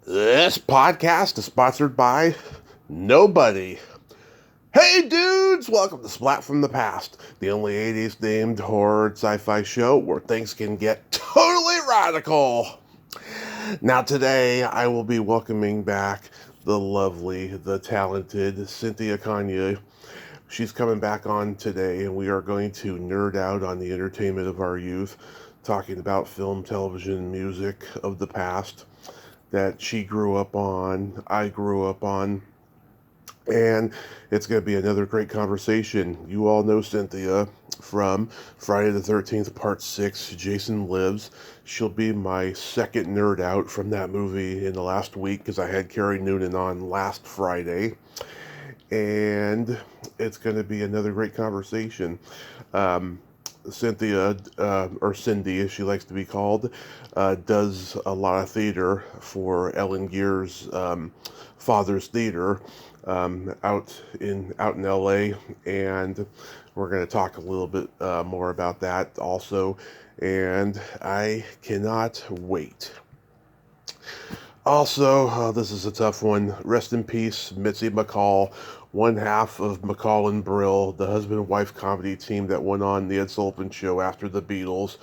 This podcast is sponsored by nobody. Hey dudes, welcome to Splat from the Past, the only 80s themed horror sci-fi show where things can get totally radical. Now today I will be welcoming back the lovely, the talented Cynthia Kania. She's coming back on today and we are going to nerd out on the entertainment of our youth, talking about film, television, music of the past that she grew up on, I grew up on, and it's going to be another great conversation. You all know Cynthia from Friday the 13th, Part 6, Jason Lives. She'll be my second nerd out from that movie in the last week because I had Carrie Noonan on last Friday. And it's going to be another great conversation. Cynthia, or Cindy as she likes to be called, does a lot of theater for Ellen Geer's Father's Theater out in LA, and we're going to talk a little bit more about that also, and I cannot wait. Also, this is a tough one. Rest in peace, Mitzi McCall, one half of McCall and Brill, the husband-wife comedy team that went on the Ed Sullivan Show after the Beatles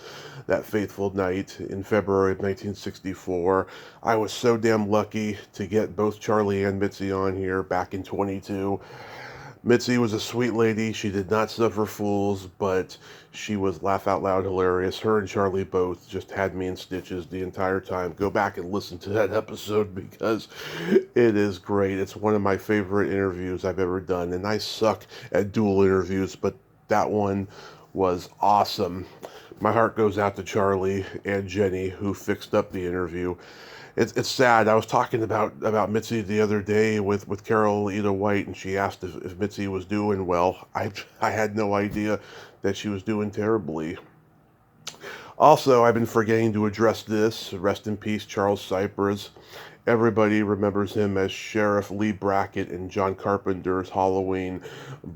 that fateful night in February of 1964. I was so damn lucky to get both Charlie and Mitzi on here back in 22. Mitzi was a sweet lady. She did not suffer fools, but she was laugh out loud hilarious. Her and Charlie both just had me in stitches the entire time. Go back and listen to that episode because it is great. It's one of my favorite interviews I've ever done, and I suck at dual interviews, but that one was awesome. My heart goes out to Charlie and Jenny, who fixed up the interview. It's sad. I was talking about Mitzi the other day with Carol Ida White, and she asked if Mitzi was doing well. I had no idea that she was doing terribly. Also, I've been forgetting to address this. Rest in peace, Charles Cypress. Everybody remembers him as Sheriff Lee Brackett in John Carpenter's Halloween,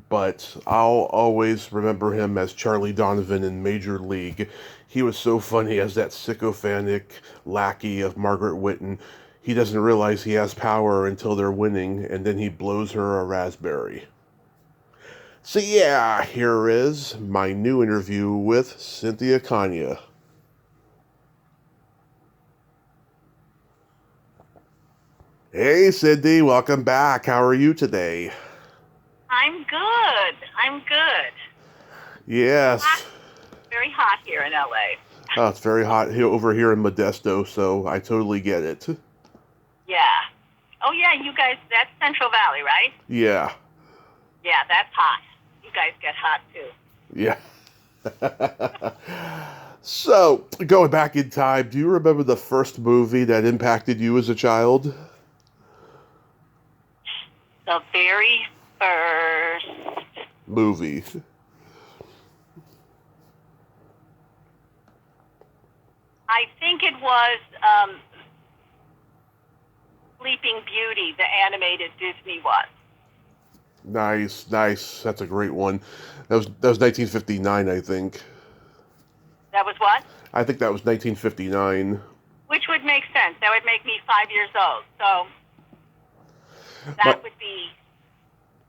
but I'll always remember him as Charlie Donovan in Major League. He was so funny as that sycophantic lackey of Margaret Whitten. He doesn't realize he has power until they're winning, and then he blows her a raspberry. So yeah, here is my new interview with Cynthia Kania. Hey Cindy, welcome back. How are you today? I'm good. I'm good. Yes. Very hot here in LA. Oh, it's very hot over here in Modesto, so I totally get it. Yeah. Oh, yeah, you guys, that's Central Valley, right? Yeah. Yeah, that's hot. You guys get hot, too. Yeah. So, going back in time, do you remember the first movie that impacted you as a child? The very first movie. I think it was Sleeping Beauty, the animated Disney one. Nice. That's a great one. That was 1959, I think. That was what? I think that was 1959. Which would make sense. That would make me 5 years old. So that would be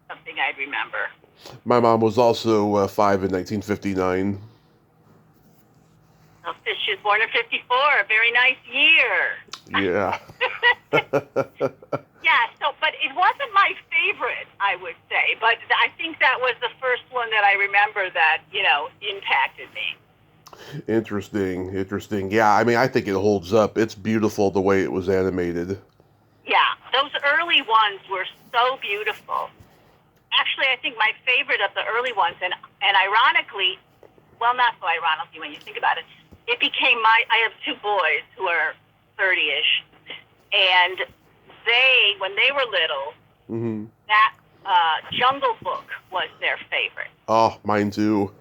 something I'd remember. My mom was also 5 in 1959. Oh, she was born in 54. A very nice year. Yeah. Yeah, but it wasn't my favorite, I would say. But I think that was the first one that I remember that, impacted me. Interesting. Yeah, I mean, I think it holds up. It's beautiful the way it was animated. Yeah, those early ones were so beautiful. Actually, I think my favorite of the early ones, and ironically, well, not so ironically when you think about it, it became I have two boys who are 30-ish, and when they were little, mm-hmm. that Jungle Book was their favorite. Oh, mine too.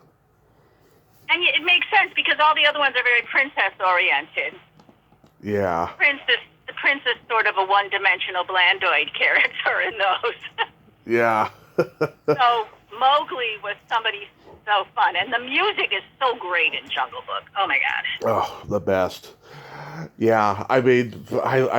And it makes sense because all the other ones are very princess-oriented. Yeah. The prince is sort of a one-dimensional blandoid character in those. Yeah. So Mowgli was somebody so fun, and the music is so great in Jungle Book. Oh my God. Oh, the best. Yeah, I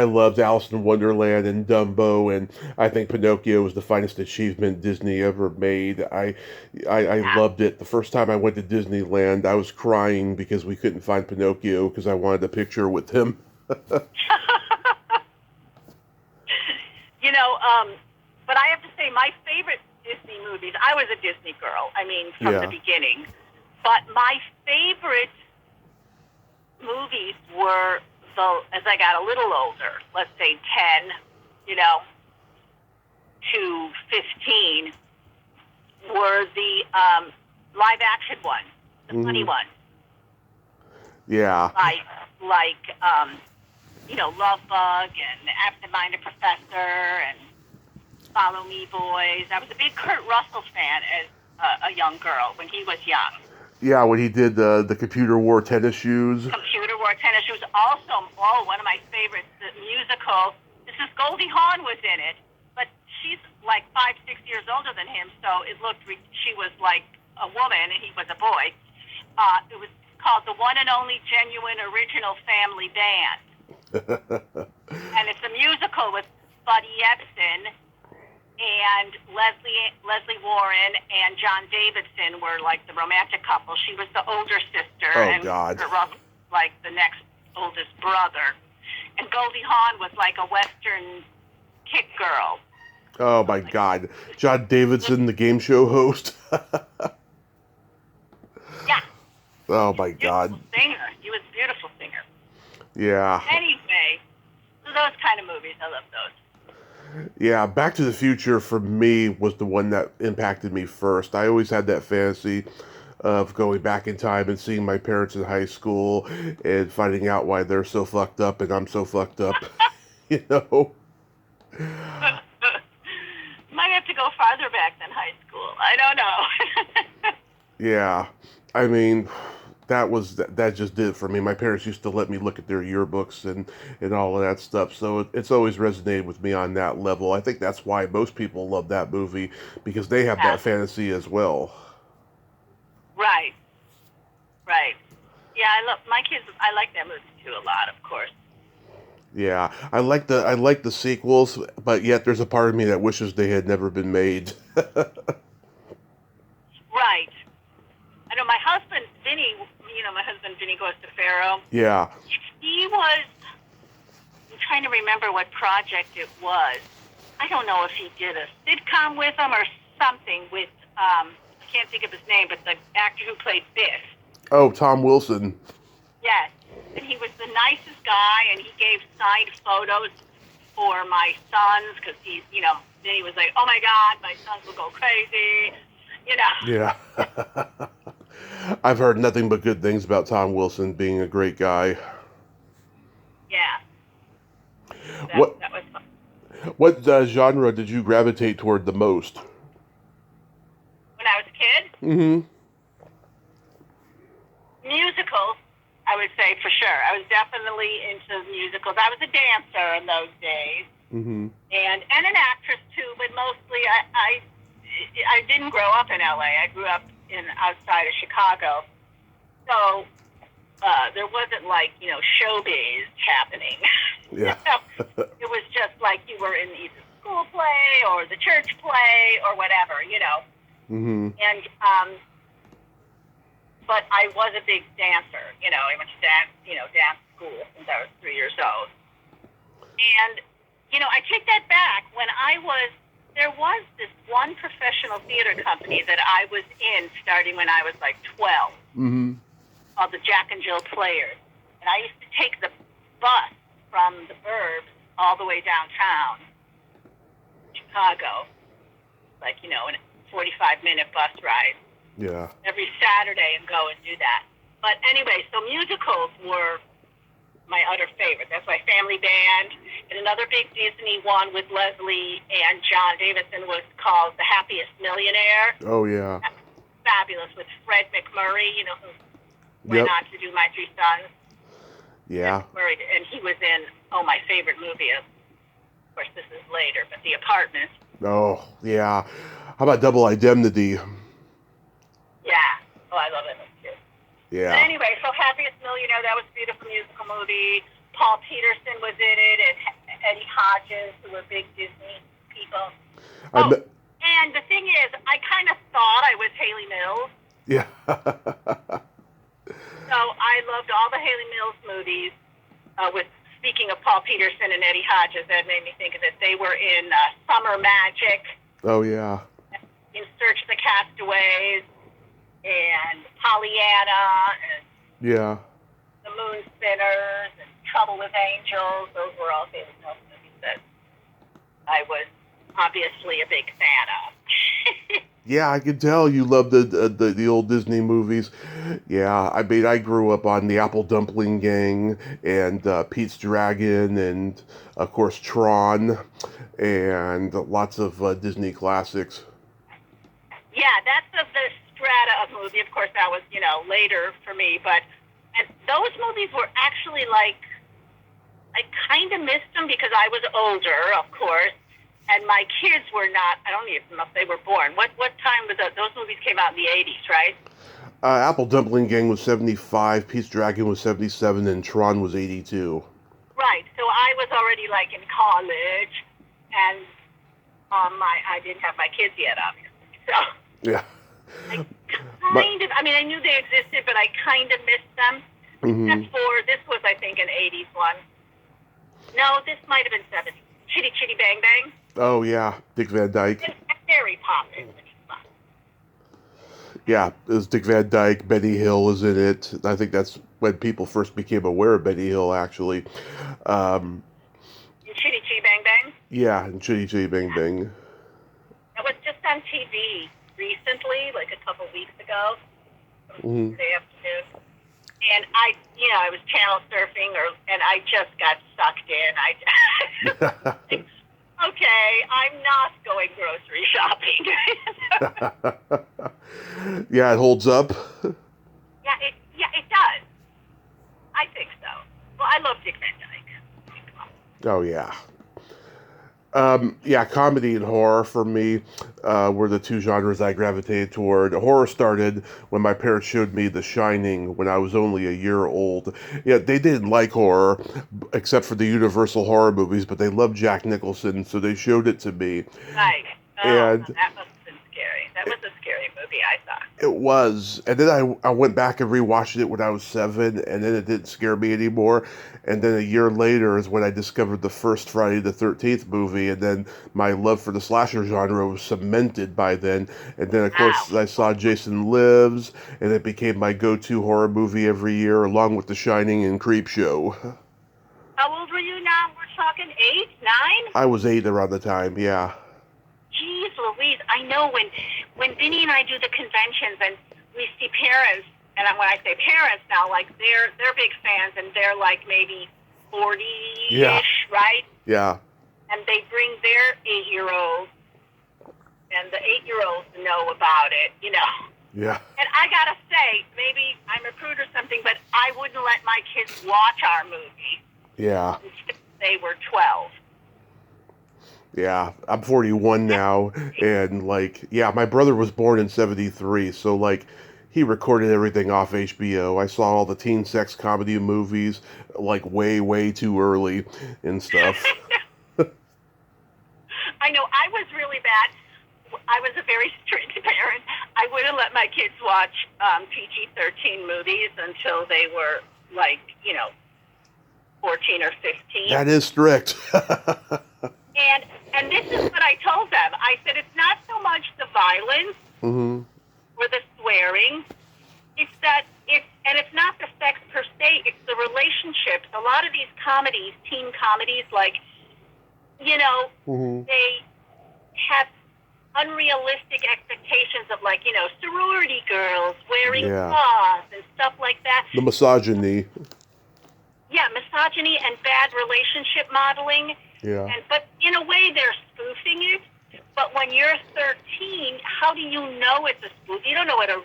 loved Alice in Wonderland and Dumbo, and I think Pinocchio was the finest achievement Disney ever made. I Yeah. loved it. The first time I went to Disneyland, I was crying because we couldn't find Pinocchio because I wanted a picture with him. You know, but I have to say, my favorite Disney movies, I was a Disney girl, I mean, from the Yeah. beginning. But my favorite movies were, as I got a little older, let's say 10, you know, to 15, were the live action ones, the funny Hmm. ones, Yeah. like you know, Love Bug and Absent-Minded Professor and Follow Me Boys. I was a big Kurt Russell fan as a young girl when he was young. Yeah, when he did the computer wore tennis shoes. Computer Wore Tennis Shoes. Also, one of my favorites, the musical. Mrs. Goldie Hawn was in it, but she's like 5, 6 years older than him, so it looked she was like a woman and he was a boy. It was called The One and Only Genuine Original Family Band, and it's a musical with Buddy Ebsen and Leslie Warren and John Davidson were like the romantic couple. She was the older sister, Oh and God. Kurt Russell like the next oldest brother. And Goldie Hawn was like a Western kick girl. Oh my Like, God. John Davidson, the game show host. yeah, Oh my beautiful God. singer. He was a beautiful singer. Yeah. Anyway, so those kind of movies, I love those. Yeah, Back to the Future for me was the one that impacted me first. I always had that fantasy of going back in time and seeing my parents in high school and finding out why they're so fucked up and I'm so fucked up. You know? Might have to go farther back than high school. I don't know. Yeah. I mean, that just did it for me. My parents used to let me look at their yearbooks and all of that stuff. So it's always resonated with me on that level. I think that's why most people love that movie because they have Yeah, that fantasy as well. right, right. Yeah, I love my kids. I like that movie too a lot, of course. Yeah, I like the sequels, but yet there's a part of me that wishes they had never been made. Right. I know my husband, Vinny, you know, my husband, Vinny goes to Faro. Yeah. He was, I'm trying to remember what project it was. I don't know if he did a sitcom with him or something with, I can't think of his name, but the actor who played Biff. Oh, Tom Wilson. Yes. And he was the nicest guy, and he gave signed photos for my sons, because he's, you know, then he was like, oh my God, my sons will go crazy, you know. Yeah. I've heard nothing but good things about Tom Wilson being a great guy. Yeah, What that was fun. what genre did you gravitate toward the most? When I was a kid, Mm-hmm. musicals, I would say for sure. I was definitely into musicals. I was a dancer in those days, Mm-hmm. and an actress too. But mostly, I didn't grow up in LA. I grew up in outside of Chicago, so there wasn't like showbiz happening. Yeah. It was just like you were in either school play or the church play or whatever, Mm-hmm. And but I was a big dancer. I went to dance school since I was 3 years old. And, I take that back. There was this one professional theater company that I was in starting when I was like 12, Mm-hmm. called the Jack and Jill Players. And I used to take the bus from the burbs all the way downtown, Chicago, like, a 45-minute bus ride Yeah. every Saturday and go and do that. But anyway, so musicals were my utter favorite. That's my Family Band. And another big Disney one with Leslie and John Davidson was called The Happiest Millionaire. Oh yeah. Fabulous, with Fred McMurray, who went Yep. on to do My Three Sons. Yeah. Fred McMurray, and he was in, my favorite movie, of course this is later, but The Apartment. Oh yeah. How about Double Indemnity? Yeah. Oh, I love that movie too. But Yeah. anyway, so Happiest Millionaire, that was a beautiful musical movie. Paul Peterson was in it, and Eddie Hodges, who were big Disney people. I Oh, met, and the thing is, I kind of thought I was Haley Mills. yeah. So I loved all the Haley Mills movies. With speaking of Paul Peterson and Eddie Hodges, that made me think of it. They were in Summer Magic, Oh yeah. In Search of the Castaways, and Pollyanna, and Yeah. The Moon Spinners, and Trouble with Angels. Those were all Haley Mills movies that I was obviously a big fan of. Yeah, I can tell you love the old Disney movies. Yeah, I mean, I grew up on the Apple Dumpling Gang and Pete's Dragon, and of course Tron, and lots of Disney classics. Yeah, that's the strata of movie. Of course, that was, later for me. But and those movies were actually like, I kind of missed them because I was older, of course, and my kids were not. I don't even know if they were born. What time was that? Those movies came out in the 80s, right? Apple Dumpling Gang was 75, Pete's Dragon was 77, and Tron was 82. Right. So I was already like in college, and I didn't have my kids yet, obviously. So Yeah. I But, kind of. I mean, I knew they existed, but I kind of missed them. mhm. Except for this was, I think, an 80s one. No, this might have been 70s. Chitty Chitty Bang Bang. Oh yeah, Dick Van Dyke. And Mary Poppins. Yeah, it was Dick Van Dyke. Benny Hill is in it. I think that's when people first became aware of Benny Hill, actually. Um, And Chitty Chitty Bang Bang. yeah, and Chitty Chitty Bang Bang. That was just on TV recently, like a couple weeks ago, Mhm. Saturday afternoon. And I was channel surfing, and I just got sucked in. Okay, I'm not going grocery shopping. Yeah, it holds up. Yeah, it does. I think so. Well, I love Dick Van Dyke. Oh yeah. Yeah, comedy and horror for me were the two genres I gravitated toward. Horror started when my parents showed me The Shining when I was only a year old. Yeah, they didn't like horror except for the Universal horror movies, but they loved Jack Nicholson, so they showed it to me. Right. Oh, And that must have been scary. That was a scary movie, I thought. it was. And then I went back and rewatched it when I was 7, and then it didn't scare me anymore. And then a year later is when I discovered the first Friday the 13th movie, and then my love for the slasher genre was cemented by then. And then, of Wow. course, I saw Jason Lives, and it became my go-to horror movie every year, along with The Shining and Creepshow. How old were you now? We're talking 8, 9? I was 8 around the time, yeah. Jeez Louise, I know when Vinny and I do the conventions and we see parents, and when I say parents now, like they're big fans and they're like maybe 40-ish, Yeah. right? Yeah. And they bring their 8-year-olds, and the 8-year-olds know about it, Yeah. And I gotta say, maybe I'm a prude or something, but I wouldn't let my kids watch our movie Yeah. until they were 12. Yeah, I'm 41 now, and my brother was born in 73, so he recorded everything off HBO. I saw all the teen sex comedy movies, way, way too early and stuff. I know, I was really bad. I was a very strict parent. I wouldn't let my kids watch PG-13 movies until they were 14 or 15. That is strict. And this is what I told them. I said, it's not so much the violence Hmm. or the swearing. It's not the sex per se. It's the relationships. A lot of these comedies, teen comedies, Hmm. they have unrealistic expectations of sorority girls wearing Yeah. cloths and stuff like that. The misogyny. Yeah, misogyny and bad relationship modeling. Yeah. But in a way, they're spoofing it. But when you're 13, how do you know it's a spoof? You don't know what a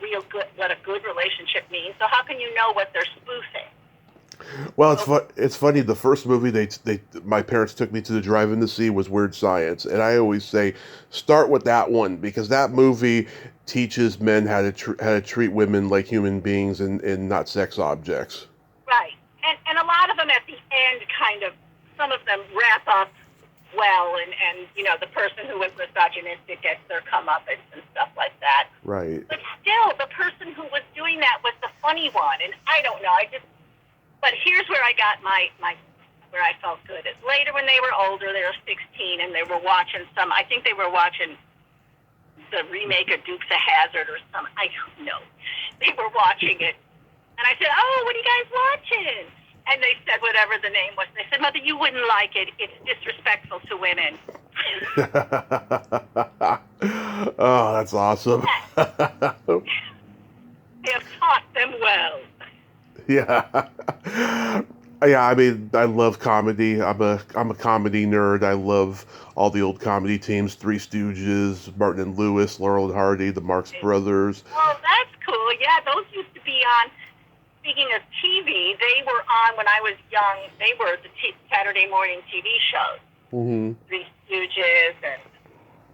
good relationship means. So how can you know what they're spoofing? Well, So, it's funny. The first movie my parents took me to the drive-in to see was Weird Science, and I always say start with that one because that movie teaches men how to treat women like human beings and not sex objects. right. And a lot of them at the end kind of, some of them wrap up well, and the person who was misogynistic gets their comeuppance and stuff like that. Right. But still, the person who was doing that was the funny one, and I don't know. But here's where I got my where I felt good. Is later when they were older, they were 16, and they were watching I think they were watching the remake of Dukes of Hazzard or something. I don't know. They were watching it, and I said, "Oh, what are you guys watching?" And they said whatever the name was. They said, "Mother, you wouldn't like it. It's disrespectful to women." Oh, that's awesome. They have taught them well. Yeah. Yeah, I mean, I love comedy. I'm a comedy nerd. I love all the old comedy teams, Three Stooges, Martin and Lewis, Laurel and Hardy, the Marx Brothers. Oh, that's cool. Yeah, those used to be on. Speaking of TV, they were on when I was young. They were the Saturday morning TV shows. Mm-hmm. Three Stooges and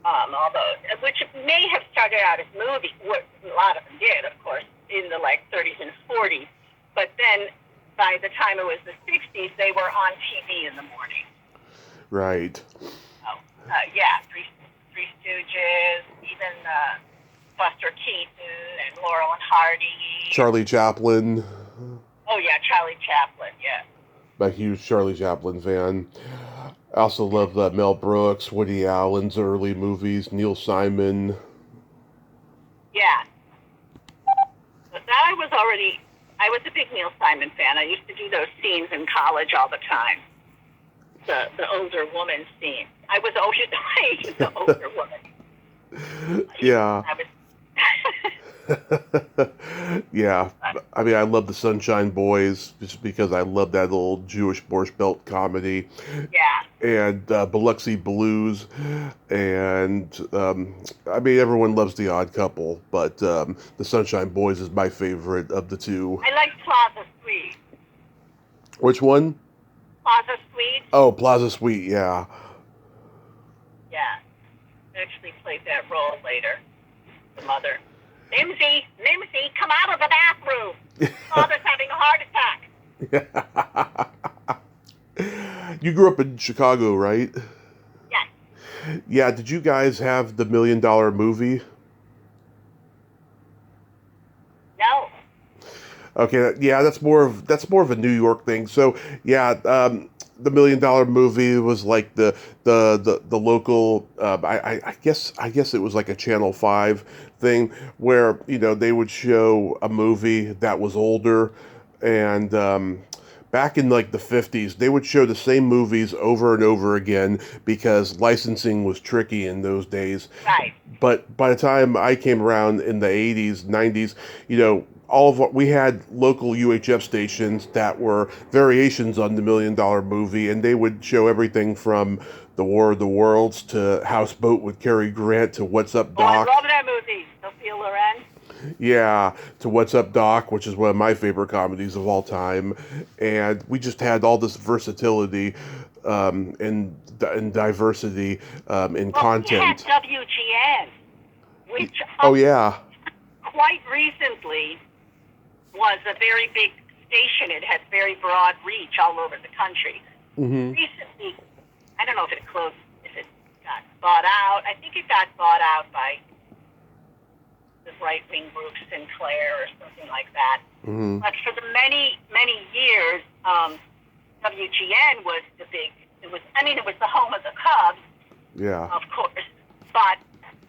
all those, which may have started out as movies. A lot of them did, of course, in the 30s and 40s. But then, by the time it was the 60s, they were on TV in the morning. Right. Yeah, Three Stooges, even Buster Keaton and Laurel and Hardy. Charlie Chaplin. Oh yeah, Charlie Chaplin. Yeah. I'm a huge Charlie Chaplin fan. I also love Mel Brooks, Woody Allen's early movies, Neil Simon. Yeah. But that I was a big Neil Simon fan. I used to do those scenes in college all the time. The older woman scene. I was always the older woman. Yeah. I was Yeah, I mean, I love the Sunshine Boys just because I love that old Jewish Borscht Belt comedy. Yeah. And Biloxi Blues, and I mean, everyone loves The Odd Couple, but the Sunshine Boys is my favorite of the two. I like Plaza Suite. Which one? Plaza Suite. Oh, Plaza Suite, yeah. Yeah. I actually played that role later. The mother. Mimsy, come out of the bathroom. Father's having a heart attack. You grew up in Chicago, right? Yes. Yeah, did you guys have the $1 Million Movie? No. Okay, yeah, that's more of a New York thing. So, yeah, the $1 Million Movie was like the local. I guess it was like a Channel 5 thing where they would show a movie that was older, and back in like the 50s, they would show the same movies over and over again because licensing was tricky in those days. Right. But by the time I came around in the 80s, 90s, all of what we had local UHF stations that were variations on the $1 Million Movie, and they would show everything from The War of the Worlds to Houseboat with Cary Grant to What's Up, Doc. Oh, I love that movie. Sophia Loren. Yeah, to What's Up, Doc, which is one of my favorite comedies of all time. And we just had all this versatility and diversity in content. We had WGN, which oh, yeah. quite recently was a very big station. It had very broad reach all over the country. Mm-hmm. Recently, I don't know if it closed, if it got bought out. I think it got bought out by the right-wing group Sinclair or something like that. Mm-hmm. But for the many, many years, WGN was the big, it was the home of the Cubs, Yeah. of course. But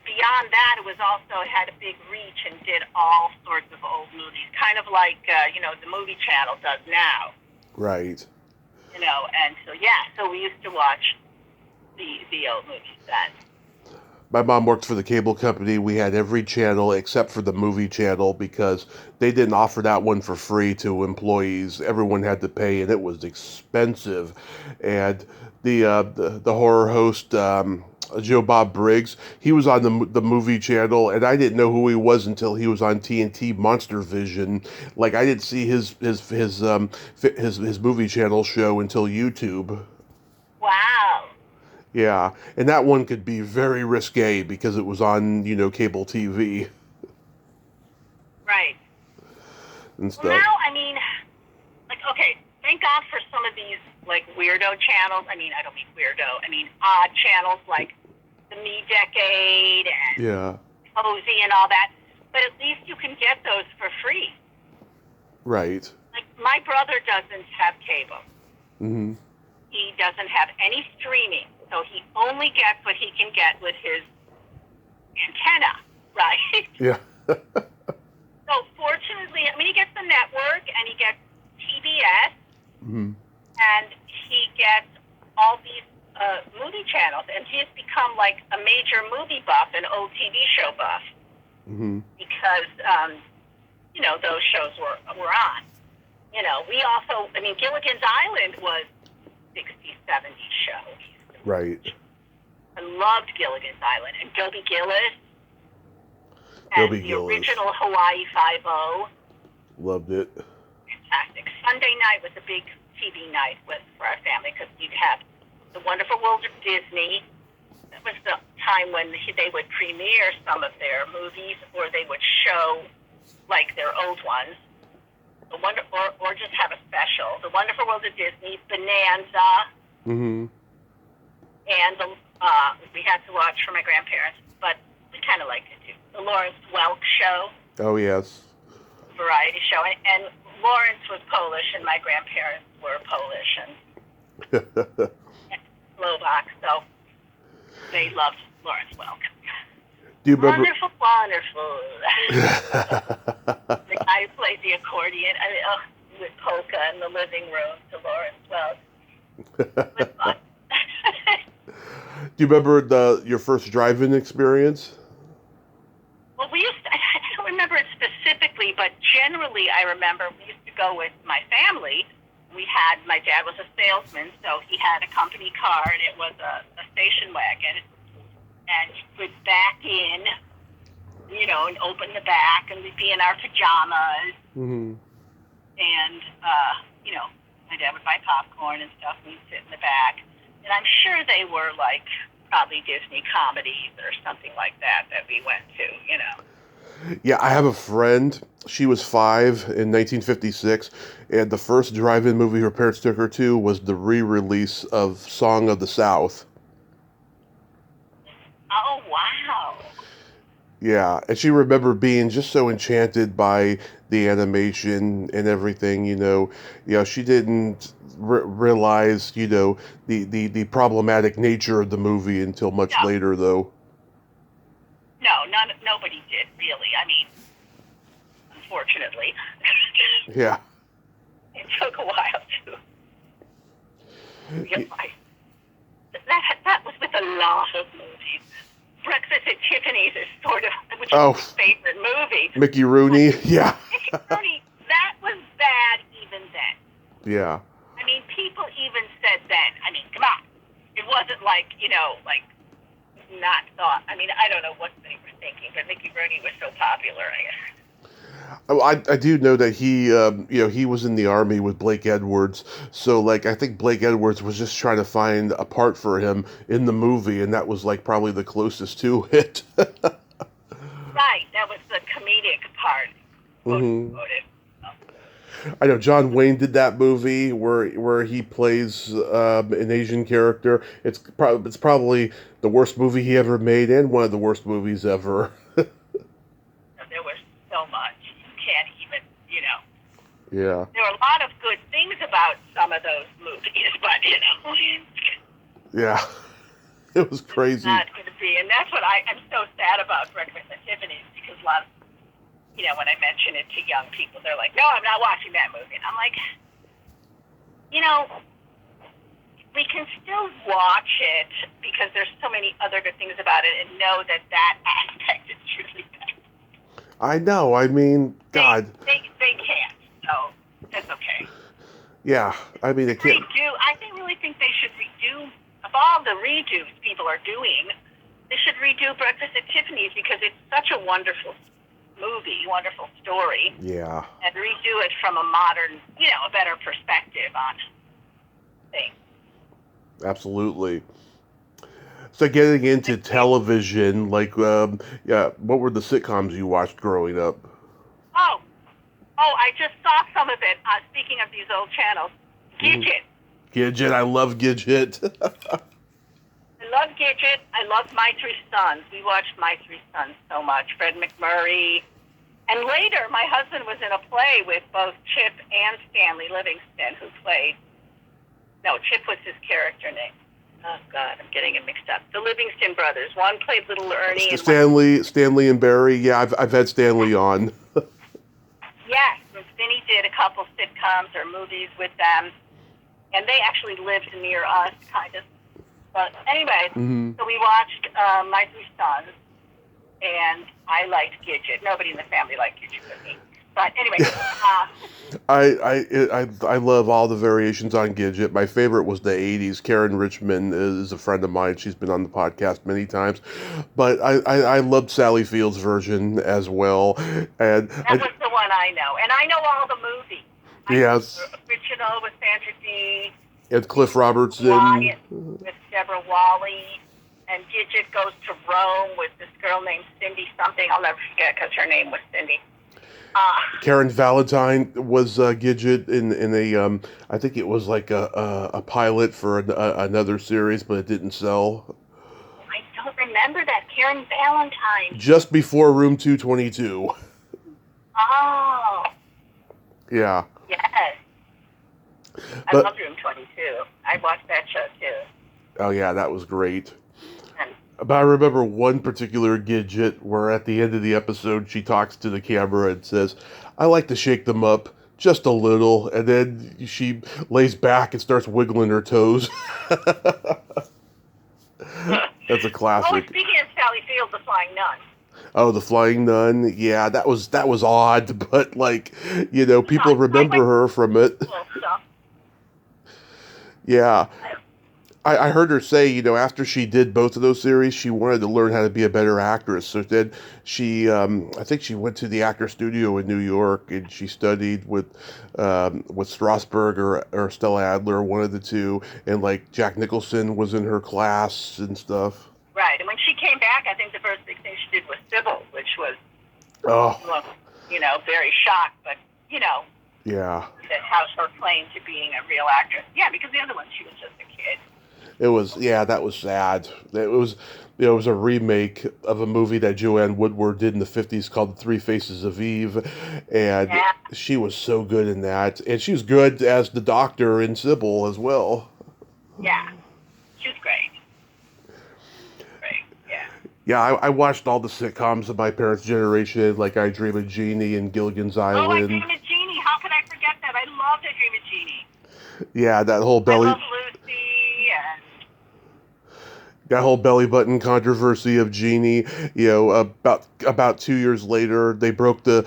beyond that, it had a big reach and did all sorts of old movies, kind of like, the movie channel does now. Right. And so we used to watch the old movies then. My mom worked for the cable company. We had every channel except for the movie channel because they didn't offer that one for free to employees. Everyone had to pay, and it was expensive. And the horror host Joe Bob Briggs. He was on the movie channel, and I didn't know who he was until he was on TNT Monster Vision. Like I didn't see his movie channel show until YouTube. Wow. Yeah, and that one could be very risque because it was on cable TV Right. and Well, stuff. now, I mean, like, okay, thank God for some of these, like, weirdo channels. I mean, I don't mean weirdo. I mean odd channels like the Me Decade and Yeah, Cozy and all that. But at least you can get those for free. right. Like, my brother doesn't have cable. Hmm. He doesn't have any streaming. So he only gets what he can get with his antenna, right? Yeah. So fortunately, I mean, he gets the network and he gets TBS Hmm. and he gets all these movie channels, and he's become like a major movie buff and old TV show buff Hmm. because those shows were on. We also, I mean, Gilligan's Island was 60s, 70s show. Right. I loved Gilligan's Island and Dobie Gillis and Dobie the Gillis. original Hawaii Five-O. Loved it. Fantastic. Sunday night was a big TV night for our family because you'd have The Wonderful World of Disney. That was the time when they would premiere some of their movies, or they would show like their old ones. Or just have a special. The Wonderful World of Disney, Bonanza, Hmm. and we had to watch for my grandparents, but we kind of liked it too. The Lawrence Welk show, Oh yes. variety show, and Lawrence was Polish, and my grandparents were Polish and Slovak, so they loved Lawrence Welk. Do you remember? Wonderful, wonderful. The guy who played the accordion, with polka in the living room to Lawrence Welk. It was fun. Do you remember your first drive-in experience? Well, I don't remember it specifically, but generally I remember we used to go with my family. My dad was a salesman, so he had a company car, and it was a station wagon. And we'd back in, and open the back, and we'd be in our pajamas. Hmm. And, my dad would buy popcorn and stuff, and we'd sit in the back. And I'm sure they were, like, probably Disney comedies or something like that we went to. Yeah, I have a friend. She was 5 in 1956, and the first drive-in movie her parents took her to was the re-release of Song of the South. Oh, wow. Yeah, and she remembered being just so enchanted by the animation and everything. She didn't realize, the problematic nature of the movie until much No. later, though. No, nobody did, really. I mean, unfortunately. Yeah. It took a while to realize. That was with a lot of movies. Breakfast at Tiffany's is sort of, which is my favorite movie. Mickey Rooney, yeah. Mickey Rooney, that was bad even then. Yeah. I mean, people even said then, I mean, come on. It wasn't like, not thought. I mean, I don't know what they were thinking, but Mickey Rooney was so popular, I guess. I do know that he was in the army with Blake Edwards, so like I think Blake Edwards was just trying to find a part for him in the movie, and that was like probably the closest to it. Right, that was the comedic part. Mm-hmm. I know John Wayne did that movie where he plays an Asian character. It's probably the worst movie he ever made, and one of the worst movies ever. There was so much. Can't even, Yeah. There were a lot of good things about some of those movies, but, Yeah. It was crazy. It's not going to be. And that's what I'm so sad about Breakfast at Tiffany's, because a lot of, when I mention it to young people, they're like, no, I'm not watching that movie. And I'm like, we can still watch it because there's so many other good things about it, and know that aspect is really bad. I know. I mean, God. They can't, so that's okay. Yeah. I mean, it can't. I really think they should redo a all the redos people are doing, they should redo Breakfast at Tiffany's because it's such a wonderful movie, wonderful story. Yeah. And redo it from a modern, a better perspective on things. Absolutely. So getting into television, like, what were the sitcoms you watched growing up? Oh, I just saw some of it. Speaking of these old channels, Gidget. Gidget, I love Gidget. I love Gidget. I love My Three Sons. We watched My Three Sons so much. Fred McMurray. And later, my husband was in a play with both Chip and Stanley Livingston, who played... No, Chip was his character name. Oh, God, I'm getting it mixed up. The Livingston brothers. One played Little Ernie. And Stanley and Barry. Yeah, I've had Stanley on. Yes, and Vinny did a couple sitcoms or movies with them. And they actually lived near us, kind of. But anyway, So we watched My Three Sons, and I liked Gidget. Nobody in the family liked Gidget but me. But anyway, I love all the variations on Gidget. My favorite was the 80s. Karen Richmond is a friend of mine. She's been on the podcast many times. But I loved Sally Field's version as well. And that was the one I know. And I know all the movies. Yes. Original with Sandra Dee. And Cliff Robertson. Wyatt with Deborah Wally. And Gidget goes to Rome with this girl named Cindy something. I'll never forget because her name was Cindy. Karen Valentine was Gidget in a I think it was like a pilot for another series, but it didn't sell. I don't remember that. Karen Valentine. Just before Room 222. Oh. Yeah. Yes. I love Room 22. I watched that show too. Oh yeah, that was great. But I remember one particular Gidget where at the end of the episode she talks to the camera and says, "I like to shake them up just a little," and then she lays back and starts wiggling her toes. That's a classic. Oh, speaking of Sally Field, The Flying Nun. Oh, The Flying Nun. Yeah, that was odd, but people remember her from it. Yeah. I heard her say, after she did both of those series, she wanted to learn how to be a better actress. So then she, I think she went to the actor studio in New York and she studied with Strasberg or Stella Adler, one of the two, and like Jack Nicholson was in her class and stuff. Right, and when she came back, I think the first big thing she did was Sybil, which was, very shocked, but yeah, that house her claim to being a real actress. Yeah, because the other one, she was just a kid. It was, that was sad. It was a remake of a movie that Joanne Woodward did in the 50s called The Three Faces of Eve, and she was so good in that. And she was good as the doctor in Sybil as well. Yeah, she was great. Yeah, I watched all the sitcoms of my parents' generation, like I Dream of Jeannie and Gilligan's Island. Oh, I Dream of Jeannie. How could I forget that? I loved I Dream of Jeannie. Yeah, that whole belly... I love Lucy and... That whole belly button controversy of Jeannie, about 2 years later, they broke the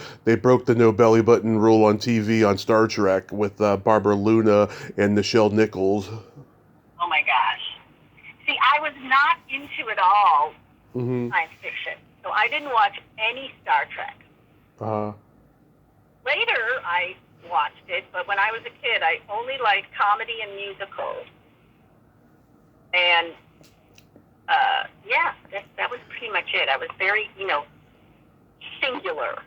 no belly button rule on TV on Star Trek with Barbara Luna and Nichelle Nichols. Oh my gosh! See, I was not into it all science fiction, so I didn't watch any Star Trek. Later, I watched it, but when I was a kid, I only liked comedy and musicals, and. That was pretty much it. I was very, singular.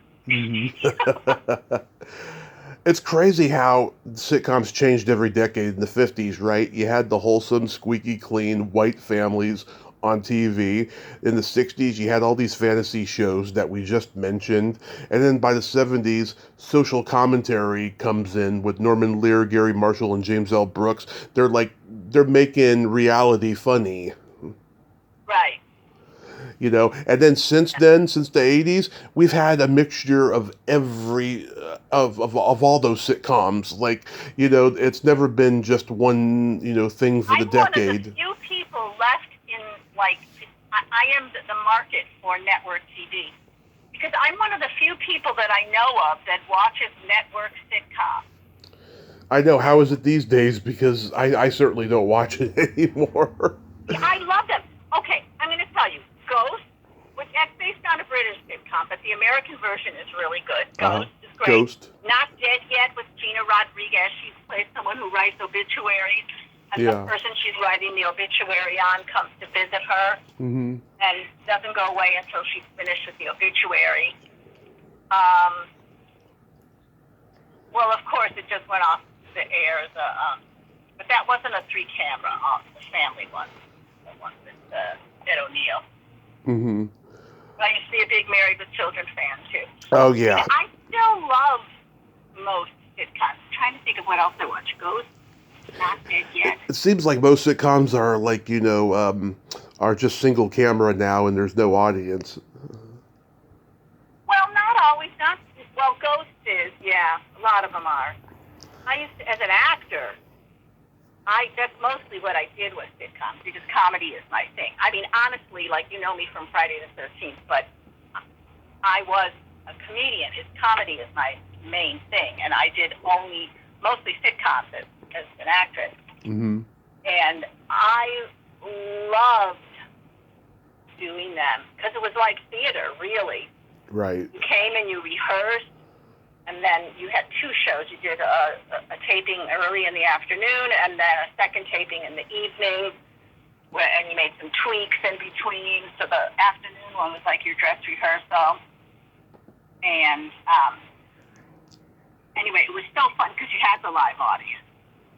It's crazy how sitcoms changed every decade in the 50s, right? You had the wholesome, squeaky clean, white families on TV. In the 60s, you had all these fantasy shows that we just mentioned. And then by the 70s, social commentary comes in with Norman Lear, Gary Marshall, and James L. Brooks. They're making reality funny. Right. And then since the 80s, we've had a mixture of every of all those sitcoms. Like, it's never been just one, thing for the decade. I'm one of the few people left in, I am the market for network TV. Because I'm one of the few people that I know of that watches network sitcoms. I know. How is it these days? Because I certainly don't watch it anymore. Yeah, I love them. Okay, I'm going to tell you, Ghost, which is based on a British sitcom, but the American version is really good. Uh-huh. Ghost is great. Ghost. Not Dead Yet with Gina Rodriguez. She plays someone who writes obituaries, and the Yeah. person she's writing the obituary on comes to visit her, and doesn't go away until she's finished with the obituary. Well, of course, it just went off the air. But that wasn't a 3-camera, the family one. The one with Ed O'Neill. I used to be a big Married with Children fan, too. Oh, yeah. I still love most sitcoms. I'm trying to think of what else I watch. Ghost, not Dead Yet. It seems like most sitcoms are like, are just single camera now and there's no audience. Well, not always. Well, Ghost is, yeah. A lot of them are. I used to, as an actor, that's mostly what I did with sitcoms, because comedy is my thing. I mean, honestly, like, you know me from Friday the 13th, but I was a comedian. Comedy is my main thing, and I did mostly sitcoms as an actress. And I loved doing them, because it was like theater, really. Right. You came and you rehearsed, and then you had 2 shows. You did a taping early in the afternoon, and then a second taping in the evening, and you made some tweaks in between. So the afternoon one was like your dress rehearsal. And anyway, it was so fun because you had the live audience.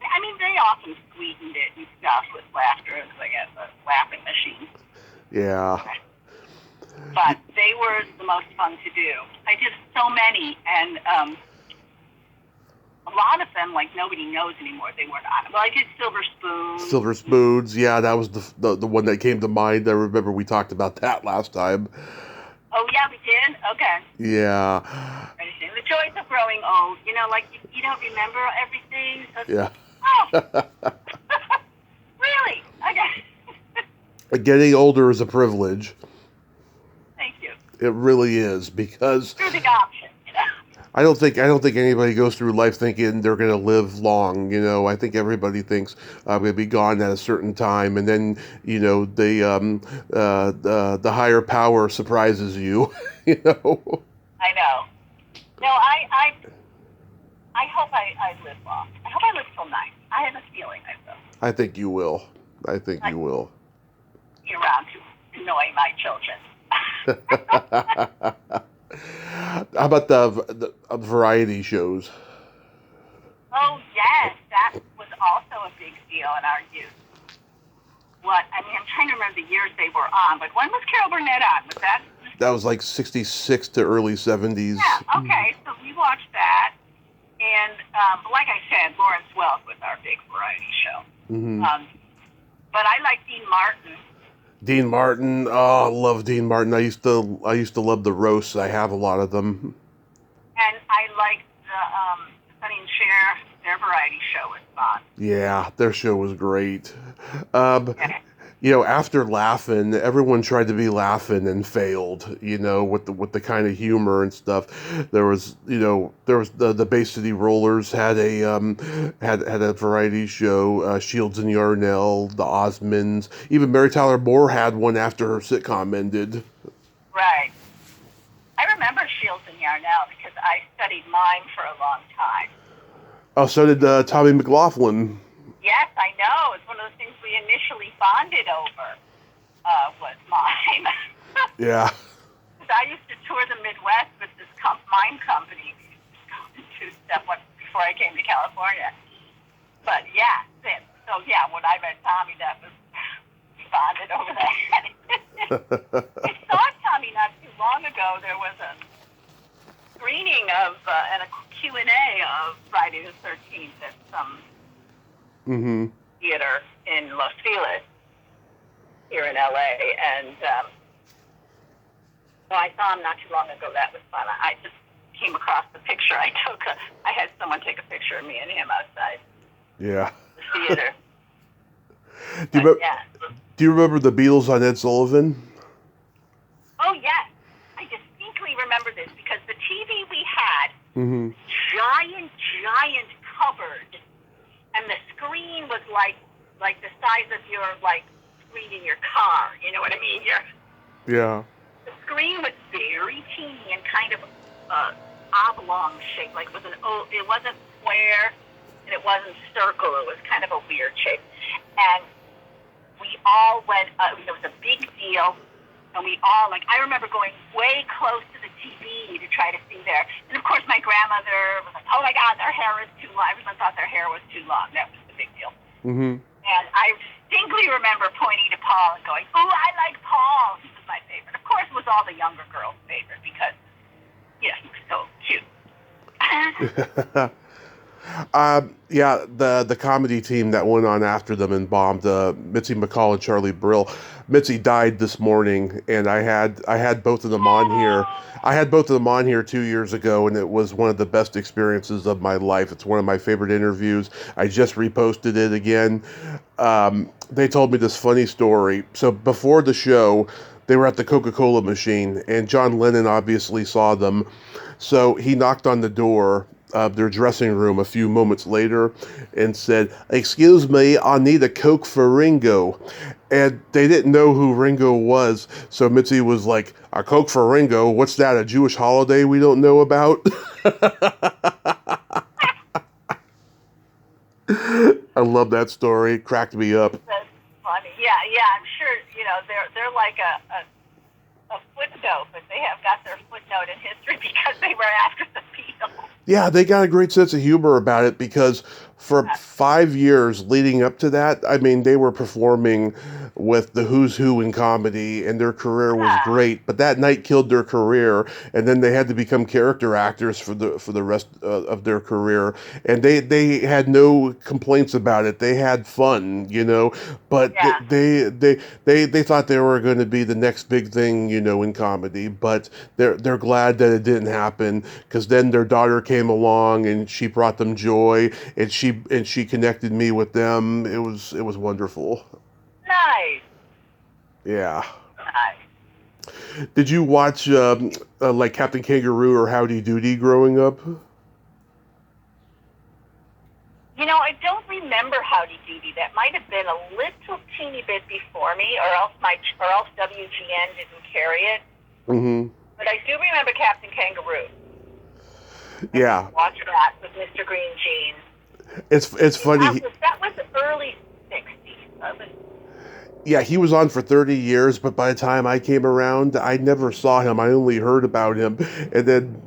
I mean, they often sweetened it and stuff with laughter, because I guess a laughing machine. Yeah. But they were the most fun to do. I did so many, and a lot of them, like, nobody knows anymore. They weren't on. Well, I did Silver Spoon. Silver Spoons, yeah, that was the one that came to mind. I remember we talked about that last time. Oh, yeah, we did? Okay. Yeah. The joys of growing old. You know, like, you don't remember everything. So Yeah. Oh. Really? Okay. Getting older is a privilege. Thank you. It really is, because Through the option, you know. I don't think anybody goes through life thinking they're going to live long. I think everybody thinks I'm going to be gone at a certain time, and then the higher power surprises you. I know. No, I hope I live long. I hope I live till 90. I have a feeling I will. I think you will. You will. Be around to annoy my children. How about the variety shows? Oh, yes. That was also a big deal in our youth. I'm trying to remember the years they were on, but when was Carol Burnett on? Was that? That was like 66 to early 70s. Yeah, okay. So we watched that. And like I said, Lawrence Welk was our big variety show. But I like Dean Martin. Dean Martin, oh, I love Dean Martin. I used to love the roasts. I have a lot of them. And I liked the Sonny and Cher. Their variety show was fun. Yeah, their show was great. Okay. After Laugh-In, everyone tried to be Laugh-In and failed. With the kind of humor and stuff. There was the Bay City Rollers had a variety show. Shields and Yarnell, the Osmonds, even Mary Tyler Moore had one after her sitcom ended. Right. I remember Shields and Yarnell because I studied mime for a long time. Oh, so did Tommy McLaughlin. Yes, I know. It's one of the things we initially bonded over was mime. Yeah. I used to tour the Midwest with this mime company to stuff before I came to California. But yeah, so yeah, when I met Tommy, that was we bonded over that. I saw Tommy not too long ago. There was a screening of and a Q&A of Friday the 13th at some theater in Los Feliz here in LA, and so I saw him not too long ago. That was fun. I just came across the picture I took. I had someone take a picture of me and him outside Yeah. the theater. Do you remember the Beatles on Ed Sullivan? Oh yes, I distinctly remember this because the TV we had, giant cupboard, and the screen was like the size of your screen in your car. You know what I mean? Yeah. The screen was very teeny and kind of oblong shape. Like it wasn't square and it wasn't circle. It was kind of a weird shape. And we all went. It was a big deal. And we all, I remember going way close to the TV to try to see there. And of course, my grandmother was like, oh my God, their hair is too long. Everyone thought their hair was too long. That was the big deal. Mm-hmm. And I distinctly remember pointing to Paul and going, oh, I like Paul. He was my favorite. Of course, it was all the younger girls' favorite because, he was so cute. Yeah, the comedy team that went on after them and bombed, Mitzi McCall and Charlie Brill. Mitzi died this morning, and I had both of them on here. I had both of them on here 2 years ago, and it was one of the best experiences of my life. It's one of my favorite interviews. I just reposted it again. They told me this funny story. So before the show, they were at the Coca-Cola machine, and John Lennon obviously saw them. So he knocked on the door of their dressing room a few moments later and said, "Excuse me, I need a Coke for Ringo." And they didn't know who Ringo was. So Mitzi was like, "A Coke for Ringo? What's that, a Jewish holiday we don't know about?" I love that story. It cracked me up. That's funny. Yeah, I'm sure, they're like a footnote, but they have got their footnote in history because they were after the Beatles. Yeah, they got a great sense of humor about it because for 5 years leading up to that, I mean, they were performing with the who's who in comedy, and their career was great. But that night killed their career, and then they had to become character actors for the rest of their career. And they had no complaints about it. They had fun, But they thought they were going to be the next big thing, in comedy. But they're glad that it didn't happen, because then their daughter came along and she brought them joy, and she connected me with them. It was wonderful. Nice. Yeah. Nice. Did you watch like Captain Kangaroo or Howdy Doody growing up? I don't remember Howdy Doody. That might have been a little teeny bit before me, or else WGN didn't carry it. Mm-hmm. But I do remember Captain Kangaroo. Yeah. Watch that with Mr. Green Jeans. It's funny. That was early 60s. Yeah, he was on for 30 years, but by the time I came around, I never saw him. I only heard about him. And then,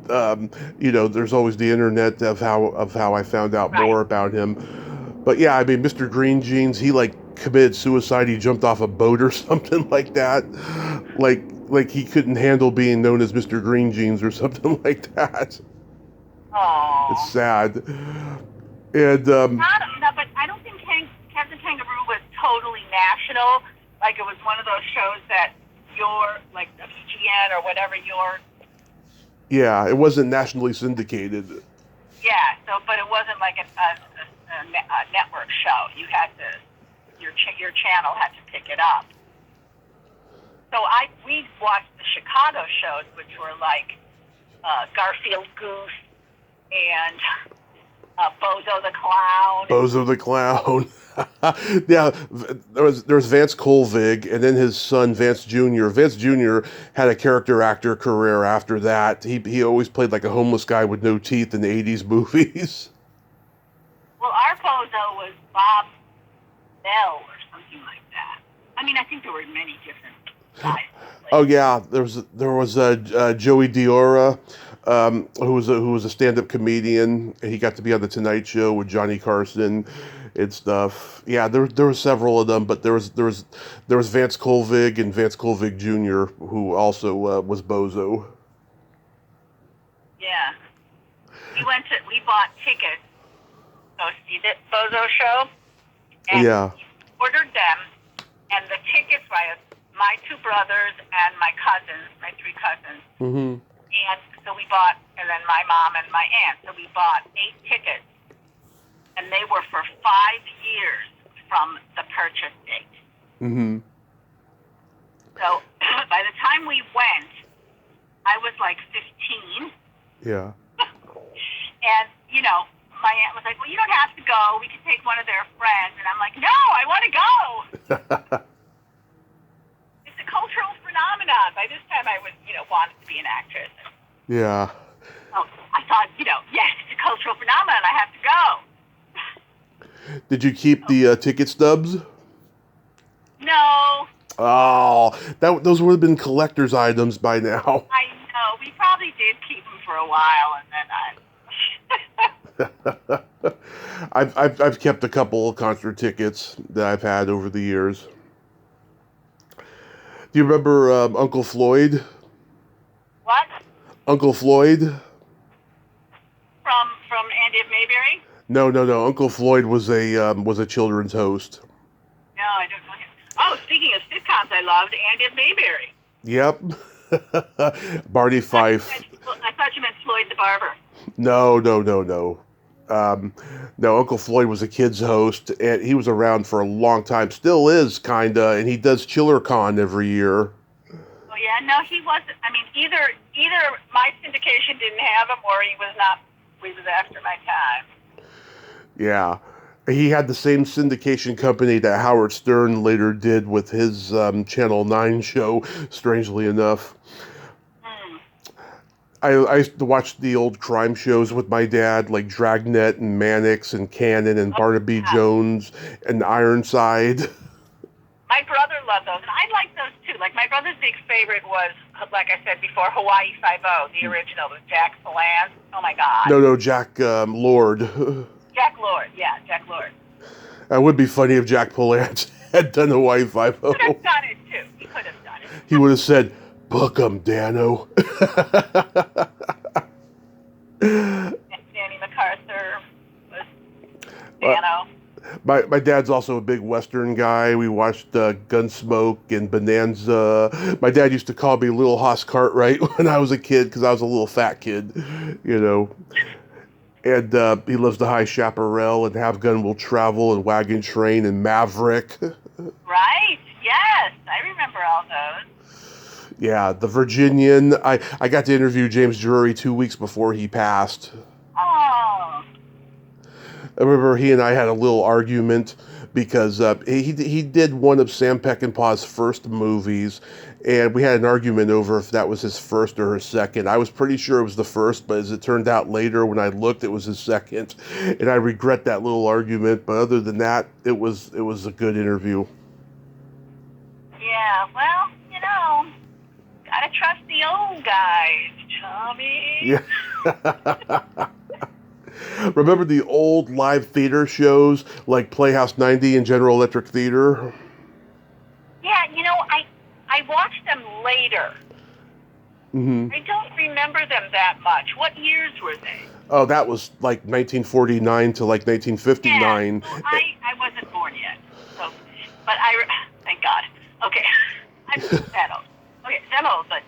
there's always the internet of how I found out more about him. But yeah, I mean, Mr. Green Jeans, he committed suicide. He jumped off a boat or something like that. Like he couldn't handle being known as Mr. Green Jeans or something like that. Aww. It's sad. And but I don't think Captain Kangaroo was totally national. Like, it was one of those shows that like WGN or whatever yeah, it wasn't nationally syndicated. Yeah, but it wasn't like a network show. You had to, your channel had to pick it up. So we watched the Chicago shows, which were like Garfield Goose and Bozo the Clown. Bozo the Clown. Yeah, there was Vance Colvig, and then his son Vance Jr. Vance Jr. had a character actor career after that. He always played like a homeless guy with no teeth in the 80s movies. Well, our Bozo was Bob Bell or something like that. I mean, I think there were many different guys. Oh yeah, there was Joey Diora, who was a stand-up comedian. He got to be on the Tonight Show with Johnny Carson and stuff. Yeah, there were several of them, but there was Vance Colvig and Vance Colvig Jr., who also was Bozo. Yeah, we bought tickets to go see the Bozo show, and we ordered them, and the tickets were my two brothers and my three cousins. Mm-hmm. And so we bought, and then my mom and my aunt. So we bought 8 tickets, and they were for 5 years from the purchase date. Mm-hmm. So by the time we went, I was like 15. Yeah. And, my aunt was like, well, you don't have to go. We can take one of their friends. And I'm like, no, I want to go. by this time I was, wanted to be an actress. Yeah. So I thought, yes, it's a cultural phenomenon. I have to go. Did you keep the ticket stubs? No, Oh, those would have been collector's items by now. I know. We probably did keep them for a while, and then I've kept a couple of concert tickets that I've had over the years. Do you remember Uncle Floyd? What? Uncle Floyd? From Andy of Mayberry? No. Uncle Floyd was a children's host. No, I don't know him. Oh, speaking of sitcoms, I loved Andy of Mayberry. Yep. Barney Fife. I thought you meant Floyd the Barber. No. No, Uncle Floyd was a kid's host, and he was around for a long time. Still is, kinda, and he does ChillerCon every year. Oh yeah, no, he wasn't. I mean, either my syndication didn't have him, or he was not. He was after my time. Yeah. He had the same syndication company that Howard Stern later did with his Channel 9 show, strangely enough. I used to watch the old crime shows with my dad, like Dragnet and Mannix and Cannon and Barnaby Jones and Ironside. My brother loved those, and I liked those too. Like, my brother's big favorite was, like I said before, Hawaii Five-O, the original with Jack Palance. Oh my God. No, Jack Lord. Jack Lord, yeah, Jack Lord. That would be funny if Jack Palance had done Hawaii Five-O. He could have done it too. He could have done it. He would have said, "Book 'em, Dano." Danny MacArthur was Dano. My dad's also a big Western guy. We watched Gunsmoke and Bonanza. My dad used to call me Little Hoss Cartwright when I was a kid because I was a little fat kid, And he loves the High Chaparral and Have Gun Will Travel and Wagon Train and Maverick. Right, yes, I remember all those. Yeah, the Virginian. I got to interview James Drury 2 weeks before he passed. Oh. I remember he and I had a little argument because he did one of Sam Peckinpah's first movies, and we had an argument over if that was his first or his second. I was pretty sure it was the first, but as it turned out later when I looked, it was his second, and I regret that little argument. But other than that, it was a good interview. Yeah, well, gotta trust the old guys, Tommy. Yeah. Remember the old live theater shows like Playhouse 90 and General Electric Theater? Yeah, I watched them later. Mm-hmm. I don't remember them that much. What years were they? Oh, that was like 1949 to like 1959. Yeah, well, I wasn't born yet. So, but thank God. Okay. I'm that old. Okay, I'm old, but,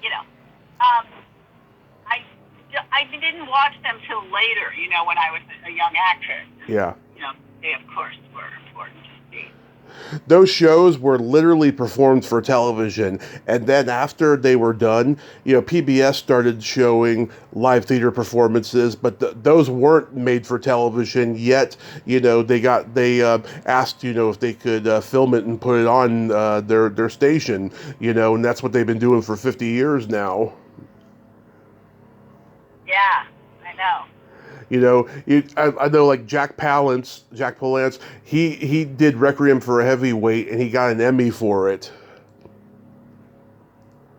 I didn't watch them till later, when I was a young actress. Yeah. They, of course, were important to see. Those shows were literally performed for television, and then after they were done, PBS started showing live theater performances, but those weren't made for television yet. They asked if they could film it and put it on their station, and that's what they've been doing for 50 years now. Yeah, I know. I know, like Jack Palance, he did Requiem for a Heavyweight, and he got an Emmy for it.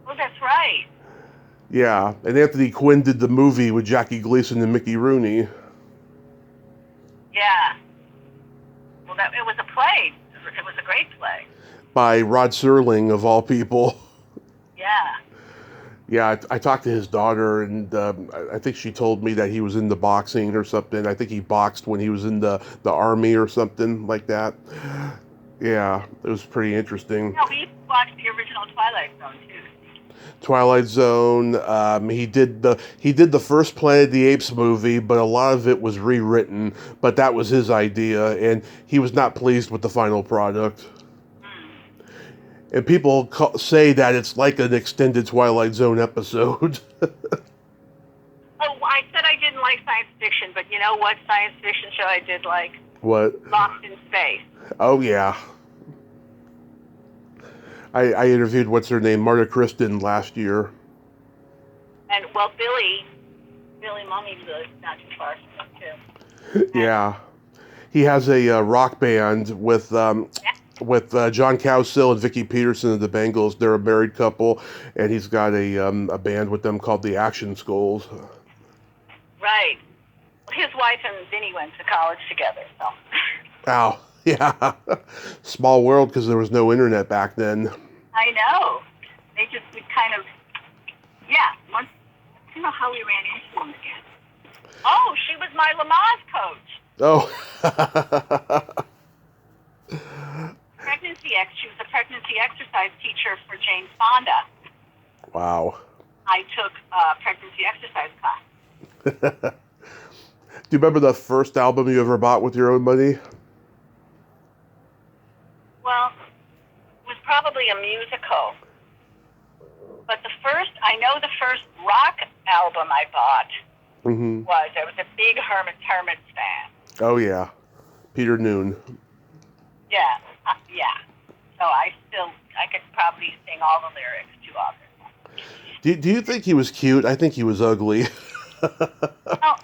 Oh, that's right. Yeah, and Anthony Quinn did the movie with Jackie Gleason and Mickey Rooney. Yeah. Well, it was a play. It was a great play. By Rod Serling, of all people. Yeah. Yeah, I talked to his daughter, and I think she told me that he was into boxing or something. I think he boxed when he was in the Army or something like that. Yeah, it was pretty interesting. No, we watched the original Twilight Zone, too. Twilight Zone. He did the first Planet of the Apes movie, but a lot of it was rewritten. But that was his idea, and he was not pleased with the final product. And people say that it's like an extended Twilight Zone episode. Oh, I said I didn't like science fiction, but you know what science fiction show I did like? What? Lost in Space. Oh, yeah. I interviewed what's her name, Marta Kristen, last year. And well, Billy Mummy lives not too far from us too. And Yeah, he has a rock band with John Cowsill and Vicky Peterson of the Bengals. They're a married couple, and he's got a band with them called the Action Skulls. right, his wife and Vinny went to college together. So Wow, yeah, small world because there was no internet back then. I know we kind of once I don't know how we ran into them again. Oh, she was my Lamaze coach. Oh, She was a pregnancy exercise teacher for Jane Fonda. wow. I took a pregnancy exercise class. Do you remember the first album you ever bought with your own money? Well, it was probably a musical. But I know the first rock album I bought Mm-hmm. I was a big Hermits fan. Oh yeah, Peter Noon. Yeah, yeah. So I could probably sing all the lyrics to all this. Do you think he was cute? I think he was ugly. Oh,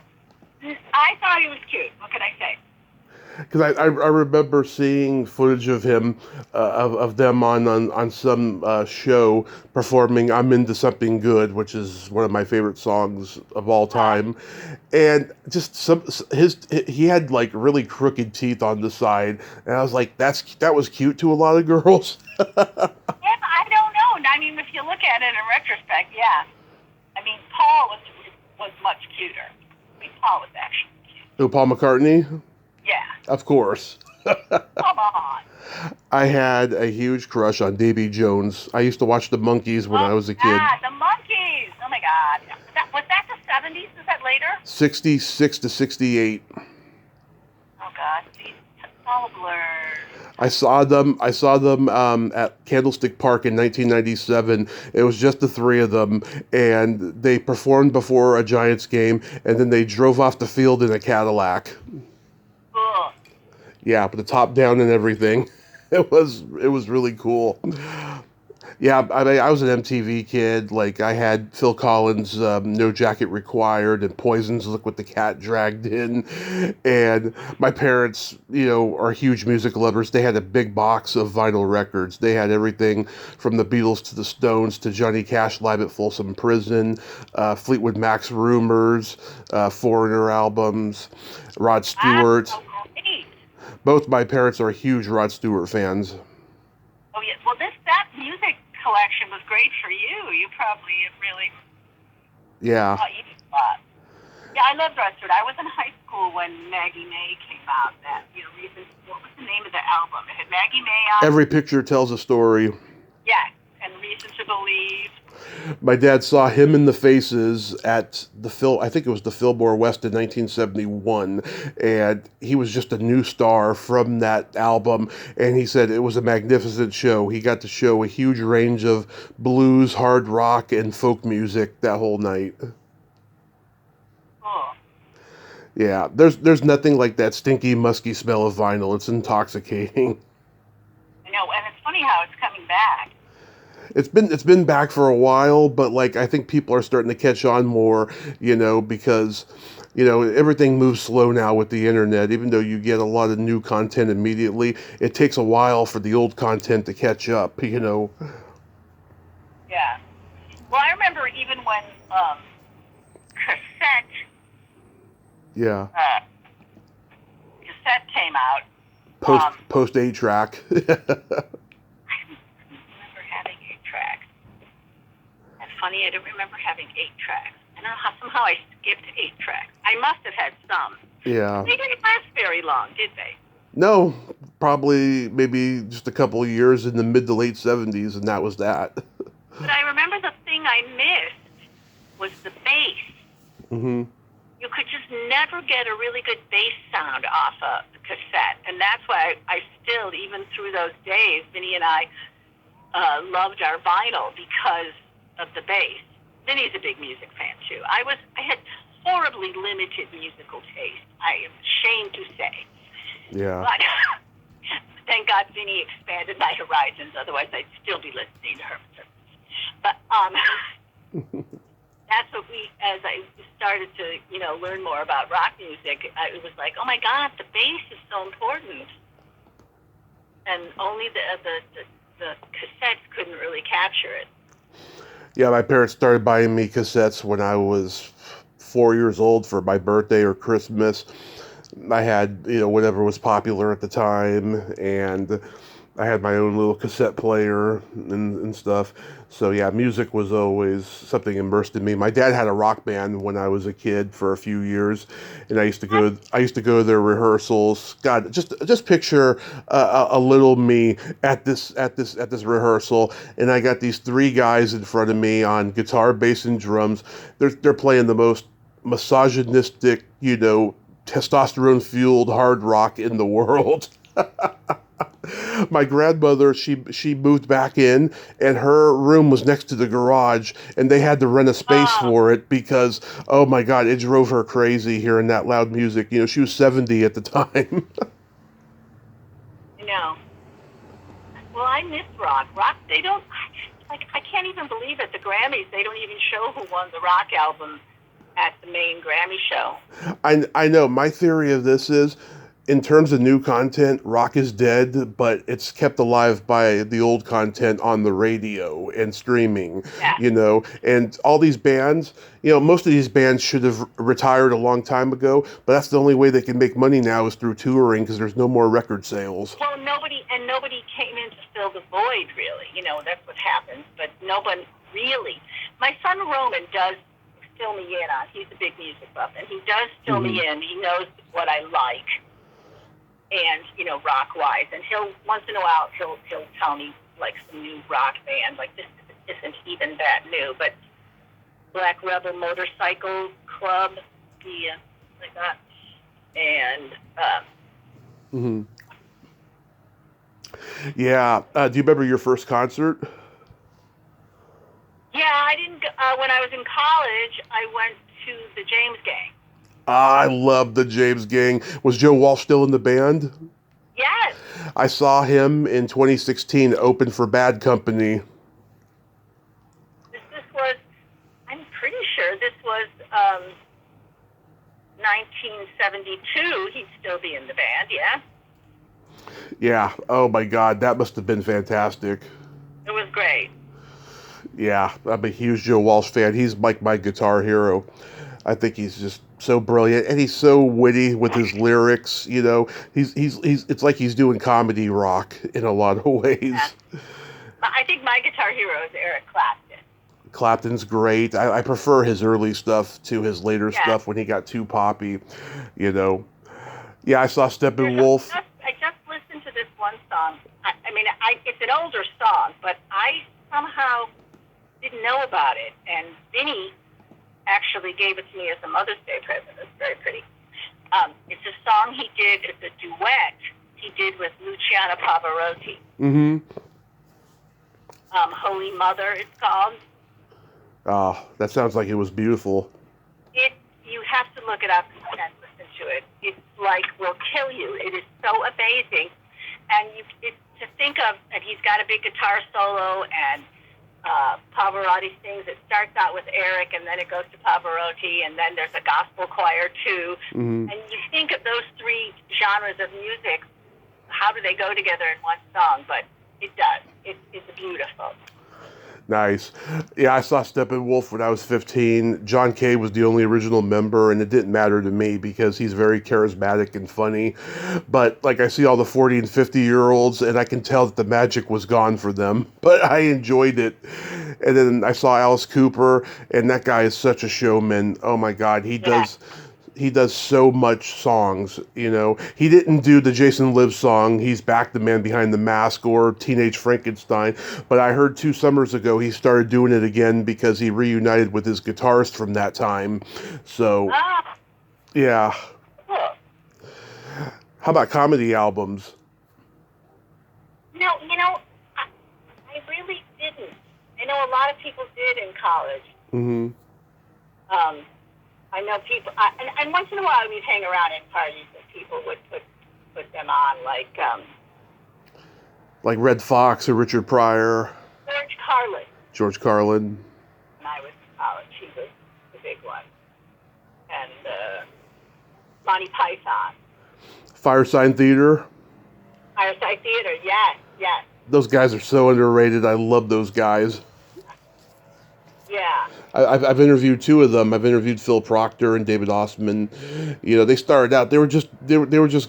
I thought he was cute. What can I say? Because I remember seeing footage of him of them on some show performing "I'm Into Something Good," which is one of my favorite songs of all time, and just he had like really crooked teeth on the side, and I was like, that was cute to a lot of girls. Yeah, I don't know. I mean, if you look at it in retrospect, yeah. I mean, Paul was much cuter. I mean, Paul was actually cute. Who, Paul McCartney? Yeah. Of course. Come on. I had a huge crush on Davy Jones. I used to watch the Monkees when I was a kid. Ah, the Monkees. Oh my God. Was that the 70s? Was that later? 66 to 68. Oh God, it's all blurred. I saw them at Candlestick Park in 1997. It was just the three of them, and they performed before a Giants game, and then they drove off the field in a Cadillac. Cool. Yeah, with the top down and everything. It was really cool. Yeah, I mean, I was an MTV kid. Like, I had Phil Collins' No Jacket Required and Poison's Look What the Cat Dragged In. And my parents, are huge music lovers. They had a big box of vinyl records. They had everything from the Beatles to the Stones to Johnny Cash live at Folsom Prison, Fleetwood Mac's Rumors, Foreigner albums, Rod Stewart. So great. Both my parents are huge Rod Stewart fans. Oh yeah. Well, that music collection was great for you. You probably really Yeah. thought you did a lot. Yeah, I loved Rod Stewart. I was in high school when Maggie May came out. What was the name of the album? It had Maggie May on. Every Picture Tells a Story. Yeah, and Reason to Believe. My dad saw him in the Faces at I think it was the Fillmore West in 1971, and he was just a new star from that album, and he said it was a magnificent show. He got to show a huge range of blues, hard rock, and folk music that whole night. Cool. Yeah, there's nothing like that stinky, musky smell of vinyl. It's intoxicating. I know, and it's funny how it's coming back. It's been back for a while, but like I think people are starting to catch on more, because everything moves slow now with the internet. Even though you get a lot of new content immediately, it takes a while for the old content to catch up. Yeah. Well, I remember even when cassette Yeah. cassette came out. Post 8-track. Having 8 tracks. That's funny, I don't remember having 8 tracks. I don't know how somehow I skipped 8 tracks. I must have had some. Yeah. They didn't last very long, did they? No, probably maybe just a couple of years in the mid to late 70s, and that was that. But I remember the thing I missed was the bass. Mm-hmm. You could just never get a really good bass sound off a cassette. And that's why I still, even through those days, Vinny and I loved our vinyl because of the bass. Vinny's a big music fan too. I had horribly limited musical taste. I am ashamed to say. Yeah. But thank God Vinny expanded my horizons. Otherwise, I'd still be listening to her. But that's what as I started to, learn more about rock music, it was like, oh my God, the bass is so important. And only the cassettes couldn't really capture it. Yeah, my parents started buying me cassettes when I was 4 years old for my birthday or Christmas. I had, whatever was popular at the time, and I had my own little cassette player and stuff. So yeah, music was always something immersed in me. My dad had a rock band when I was a kid for a few years, and I used to go to their rehearsals. God, just picture a little me at this rehearsal, and I got these three guys in front of me on guitar, bass, and drums. They're playing the most misogynistic, testosterone fueled hard rock in the world. My grandmother, she moved back in, and her room was next to the garage, and they had to rent a space for it because, oh my God, it drove her crazy hearing that loud music. She was 70 at the time. Well, I miss rock. Rock, they don't, I can't even believe at the Grammys, they don't even show who won the rock album at the main Grammy show. I know. My theory of this is, in terms of new content, rock is dead, but it's kept alive by the old content on the radio and streaming, and all these bands, most of these bands should have retired a long time ago, but that's the only way they can make money now is through touring because there's no more record sales. Well, nobody came in to fill the void, really. That's what happens, but no one really. My son Roman does fill me in on. He's a big music buff, and he does fill me in. He knows what I like. And rock wise, and he'll once in a while he'll tell me like some new rock band, like this isn't even that new, but Black Rebel Motorcycle Club, like that, and Yeah. Do you remember your first concert? Yeah, I didn't. When I was in college, I went to the James Gang. I love the James Gang. Was Joe Walsh still in the band? Yes. I saw him in 2016 open for Bad Company. This was, I'm pretty sure this was 1972. He'd still be in the band, yeah? Yeah. Oh my God, that must have been fantastic. It was great. Yeah, I'm a huge Joe Walsh fan. He's like my guitar hero. I think he's just so brilliant, and he's so witty with his lyrics. He's it's like he's doing comedy rock in a lot of ways. Yeah. I think my guitar hero is Eric Clapton. Clapton's great. I prefer his early stuff to his later stuff when he got too poppy. Yeah, I saw Steppenwolf. I just listened to this one song. I mean, it's an older song, but I somehow didn't know about it, and Vinny actually gave it to me as a Mother's Day present. It's very pretty. It's a song he did. It's a duet he did with Luciano Pavarotti. Mm-hmm. Holy Mother, it's called. Oh, that sounds like it was beautiful. You have to look it up and listen to it. It's like will kill you. It is so amazing, and to think of. And he's got a big guitar solo and. Pavarotti sings. It starts out with Eric, and then it goes to Pavarotti, and then there's a gospel choir too. Mm-hmm. And you think of those three genres of music, how do they go together in one song? But it does. It's beautiful. Nice. Yeah, I saw Steppenwolf when I was 15. John Kay was the only original member, and it didn't matter to me because he's very charismatic and funny. But, I see all the 40 and 50-year-olds, and I can tell that the magic was gone for them. But I enjoyed it. And then I saw Alice Cooper, and that guy is such a showman. Oh, my God. He does so much songs, He didn't do the Jason Live song, He's Back, the Man Behind the Mask, or Teenage Frankenstein, but I heard 2 summers ago he started doing it again because he reunited with his guitarist from that time. So, yeah. How about comedy albums? No, I really didn't. I know a lot of people did in college. Mm-hmm. I know people, and once in a while we'd hang around at parties and people would put them on, like Like Red Fox or Richard Pryor, George Carlin. George Carlin. When I was in college, he was the big one. And Monty Python. Fireside Theater. Fireside Theater, yes, yes. Those guys are so underrated. I love those guys. Yeah. I've interviewed two of them. I've interviewed Phil Proctor and David Ossman. You know, they started out, they were just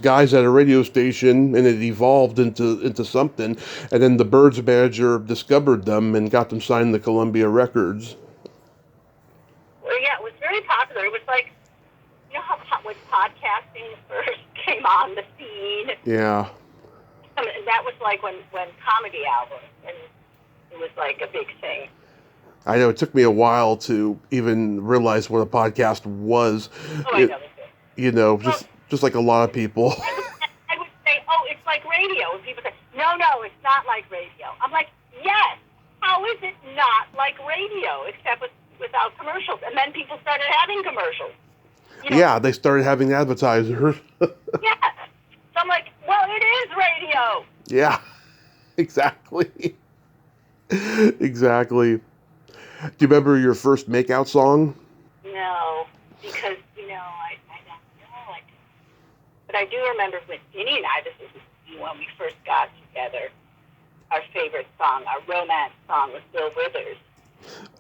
guys at a radio station, and it evolved into something. And then the Birds manager discovered them and got them signed to Columbia Records. Well, yeah, it was very popular. It was like, you know how when podcasting first came on the scene? Yeah. I mean, that was like when comedy albums, and it was like a big thing. I know it took me a while to even realize what a podcast was. Oh, I know. You know, just like a lot of people. I would say, oh, it's like radio. And people say, no, it's not like radio. I'm like, yes. How is it not like radio, except without commercials? And then people started having commercials. You know? Yeah, they started having advertisers. Yeah. So I'm like, well, it is radio. Yeah, exactly. Exactly. Do you remember your first makeout song? No, because, I don't know. But I do remember with Ginny and I, this is when we first got together, our favorite song, our romance song with Bill Withers.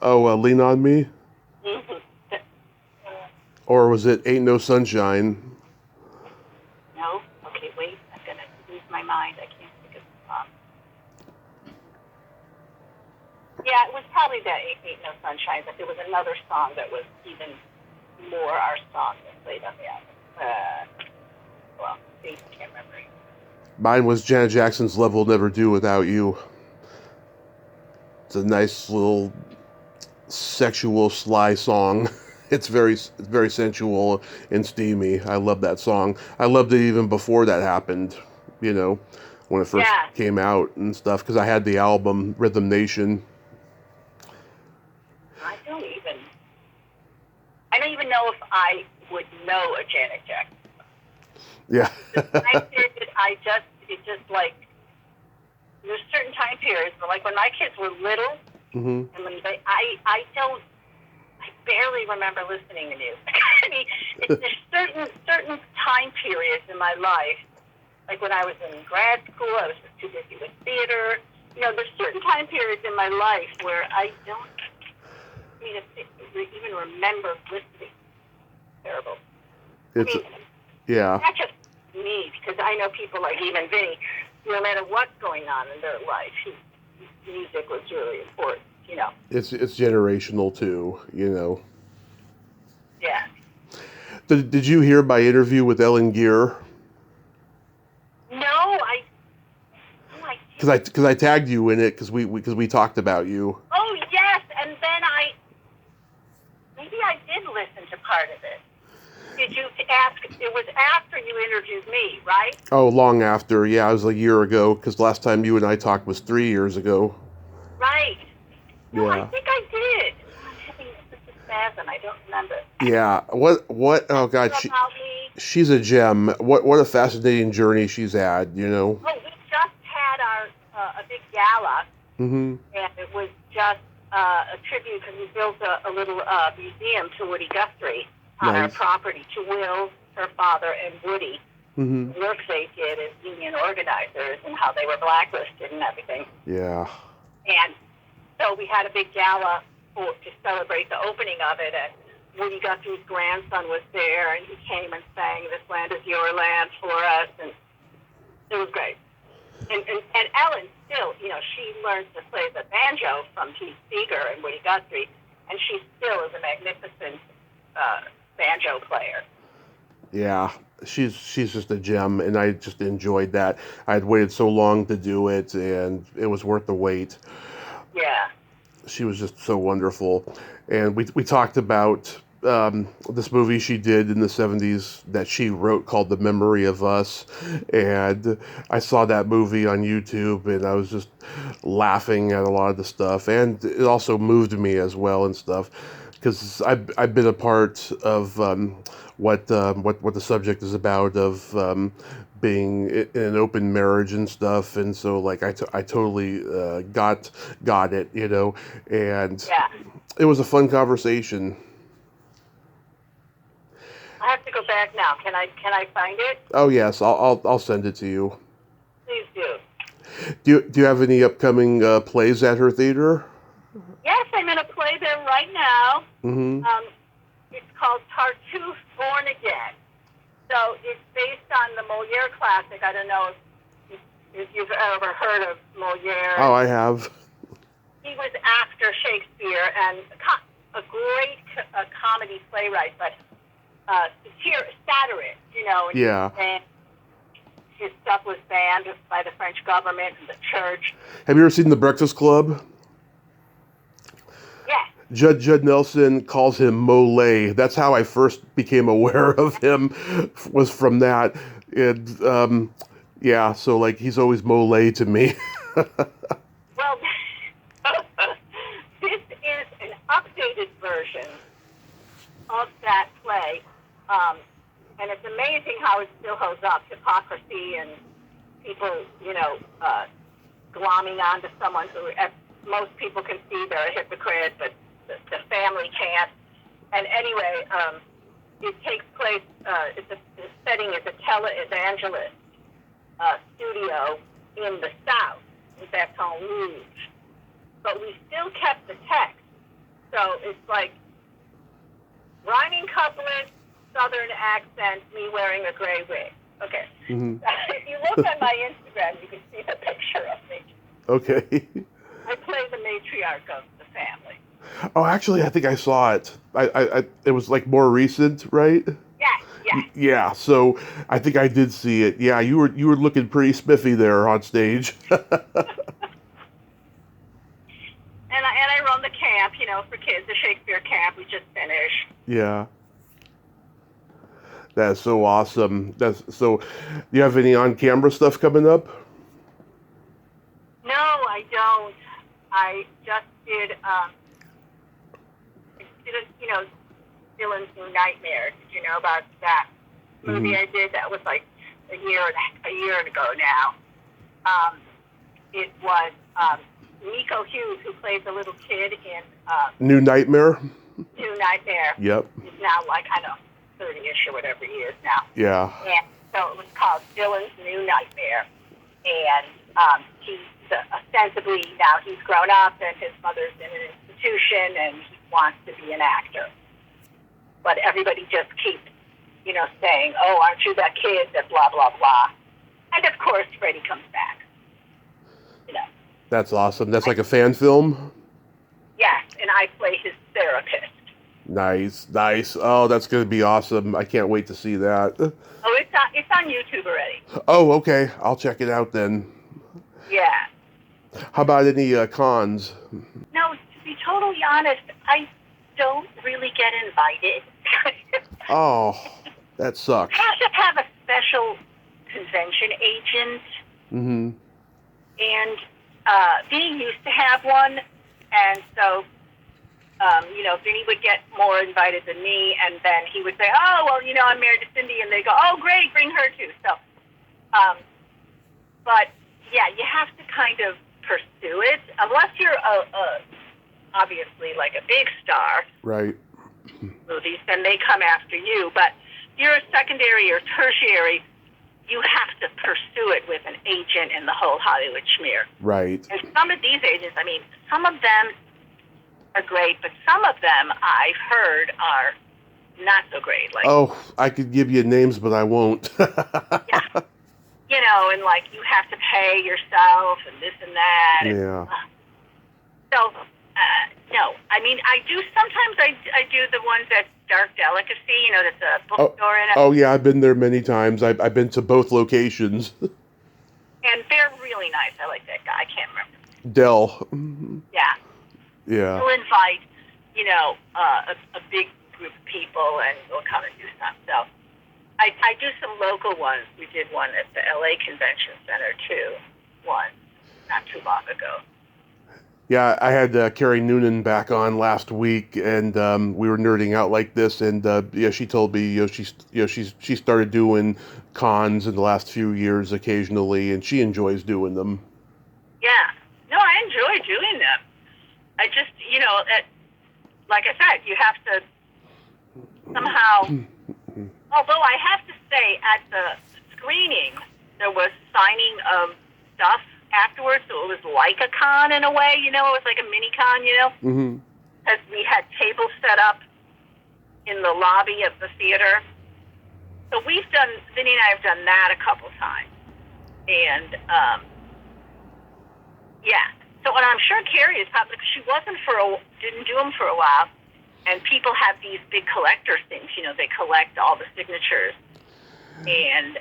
Oh, Lean On Me? Mm-hmm. Or was it Ain't No Sunshine? No? Okay, wait. I'm going to lose my mind. I can't think of the song. Yeah, it was probably that Ain't No Sunshine, but there was another song that was even more our song that played on the album. I can't remember. Mine was Janet Jackson's Love Will Never Do Without You. It's a nice little sexual, sly song. It's very sensual and steamy. I love that song. I loved it even before that happened, when it first came out and stuff, because I had the album Rhythm Nation. I don't even know if I would know a Janet Jackson. Yeah. It just like, there's certain time periods, but like when my kids were little, mm-hmm. and when I barely remember listening to music. I mean, there's certain time periods in my life, like when I was in grad school, I was just too busy with theater. There's certain time periods in my life where I don't even remember listening. Terrible. Yeah. Not just me, because I know people like even Vinny, no matter what's going on in their life, music was really important, It's generational too, Yeah. Did you hear my interview with Ellen Geer? No, I Because I tagged you in it because we talked about you. Oh yes, and then maybe I did listen to part of it. Did you ask? It was after you interviewed me, right? Oh, long after. Yeah, it was a year ago, because last time you and I talked was 3 years ago. Right. No, Yeah. I think I did. I'm having such a spasm. I don't remember. Yeah. What? Oh God, she's a gem. What a fascinating journey she's had. Oh, we just had a big gala, mm-hmm. and it was just a tribute, because we built a little museum to Woody Guthrie on our property, to Will, her father, and Woody. Mm-hmm. The work they did as union organizers and how they were blacklisted and everything. Yeah. And so we had a big gala to celebrate the opening of it, and Woody Guthrie's grandson was there, and he came and sang "This Land Is Your Land" for us, and it was great. And Ellen still, she learned to play the banjo from Pete Seeger and Woody Guthrie, and she still is a magnificent banjo player. Yeah, she's just a gem, and I just enjoyed that. I had waited so long to do it, and it was worth the wait. Yeah. She was just so wonderful. And we talked about this movie she did in the 70s that she wrote called The Memory of Us. And I saw that movie on YouTube, and I was just laughing at a lot of the stuff. And it also moved me as well and stuff, because I've been a part of what the subject is about, of being in an open marriage and stuff, and so like I totally got it, and Yeah. it was a fun conversation. I have to go back now. Can I find it? Oh yes, I'll send it to you. Please do. Do you have any upcoming plays at her theater? Yes, I'm in a play there right now. Mm-hmm. It's called Tartuffe Born Again. So it's based on the Moliere classic. I don't know if you've ever heard of Moliere. Oh, I have. He was after Shakespeare and a great comedy playwright, but satirist, And Yeah. his stuff was banned by the French government and the church. Have you ever seen The Breakfast Club? Yes. Judd Nelson calls him Mole. That's how I first became aware of him, was from that. And yeah, so like he's always Mole to me. Well, this is an updated version of that play, and it's amazing how it still holds up. Hypocrisy and people, glomming onto someone who most people can see they're a hypocrite, but the family can't. And anyway, it takes place. The setting is a televangelist studio in the South, in Baton Rouge. But we still kept the text, so it's like rhyming couplets, Southern accent, me wearing a gray wig. Okay. Mm-hmm. If you look on my Instagram, you can see the picture of me. Okay. I play the matriarch of the family. Oh, actually, I think I saw it. It was like more recent, right? Yes. Yeah. So I think I did see it. Yeah, you were looking pretty spiffy there on stage. And I run the camp, for kids, the Shakespeare camp we just finished. Yeah. That's so awesome. Do you have any on-camera stuff coming up? No, I don't. I just did, Dylan's New Nightmare. Did you know about that movie I did? That was like a year ago now. It was Nico Hughes, who plays a little kid in New Nightmare? New Nightmare. Yep. He's now like, 30-ish or whatever he is now. Yeah. And so it was called Dylan's New Nightmare. And he's ostensibly, now he's grown up and his mother's in an institution and he wants to be an actor. But everybody just keeps, saying, oh, aren't you that kid that blah, blah, blah. And of course, Freddie comes back. That's awesome. That's like a fan film? Yes, and I play his therapist. Nice. Oh, that's going to be awesome. I can't wait to see that. Oh, it's on YouTube already. Oh, okay. I'll check it out then. Yeah. How about any cons? No, to be totally honest, I don't really get invited. Oh, that sucks. I have to have a special convention agent. Mm-hmm. And Vinny used to have one, and so, Vinny would get more invited than me, and then he would say, oh, well, I'm married to Cindy, and they go, oh, great, bring her too. So, but, yeah, you have to kind of pursue it, unless you're obviously like a big star. Right. Movies, then they come after you, but you're a secondary or tertiary, you have to pursue it with an agent in the whole Hollywood schmear. Right. And some of these agents, some of them are great, but some of them I've heard are not so great. Like, oh, I could give you names, but I won't. yeah. And like you have to pay yourself and this and that. Yeah. So, no. Sometimes I do the ones at Dark Delicacy, that's a bookstore in it. Oh, yeah, I've been there many times. I've been to both locations. And they're really nice. I like that guy. I can't remember. Dell. Yeah. Yeah. We'll invite, a big group of people and we'll come and do stuff. So I do some local ones. We did one at the LA Convention Center too, not too long ago. Yeah, I had Carrie Noonan back on last week, and we were nerding out like this. And yeah, she told me, she started doing cons in the last few years occasionally, and she enjoys doing them. Yeah. No, I enjoy doing them. I just, like I said, you have to somehow. Although I have to say, at the screening, there was signing of stuff afterwards, so it was like a con in a way. It was like a mini con. Mm-hmm. Because we had tables set up in the lobby of the theater. So Vinny and I have done that a couple times. And, yeah. So, and I'm sure Carrie is probably, because she didn't do them for a while. And people have these big collector things, they collect all the signatures. And,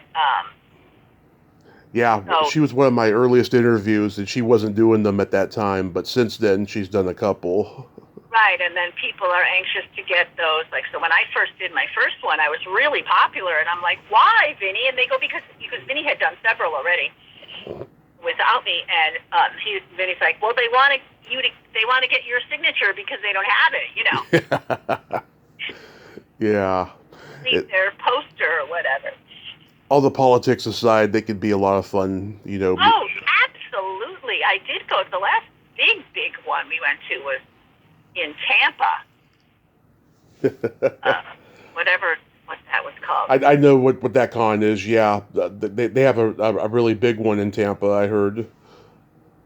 yeah, so, she was one of my earliest interviews, and she wasn't doing them at that time, but since then she's done a couple. right, and then people are anxious to get those. Like, so when I first did my first one, I was really popular, and I'm like, why, Vinny? And they go, because Vinny had done several already without me, and Vinny's like, well, they want to get your signature because they don't have it, Yeah. Their poster or whatever. All the politics aside, they could be a lot of fun, Oh, absolutely. I did go. The last big one we went to was in Tampa. Whatever what that was called. I know what that con is, yeah. They have a really big one in Tampa, I heard.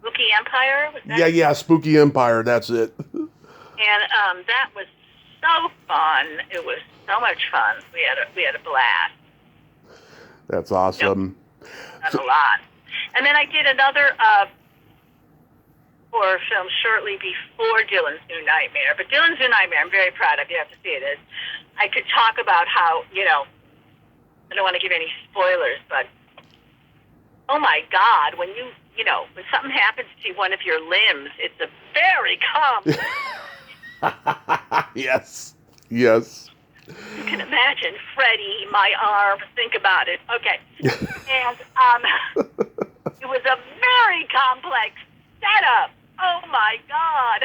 Spooky Empire? Was that? Yeah, Spooky Empire, that's it. And that was so fun. It was so much fun. We had a blast. That's awesome. Done a lot. And then I did another horror film shortly before Dylan's New Nightmare. But Dylan's New Nightmare, I'm very proud of. You have to see it. I could talk about how, I don't want to give any spoilers, but oh my God, when when something happens to one of your limbs, it's a very complex. Yes. You can imagine Freddie, my arm. Think about it. Okay. And it was a very complex setup. Oh my God.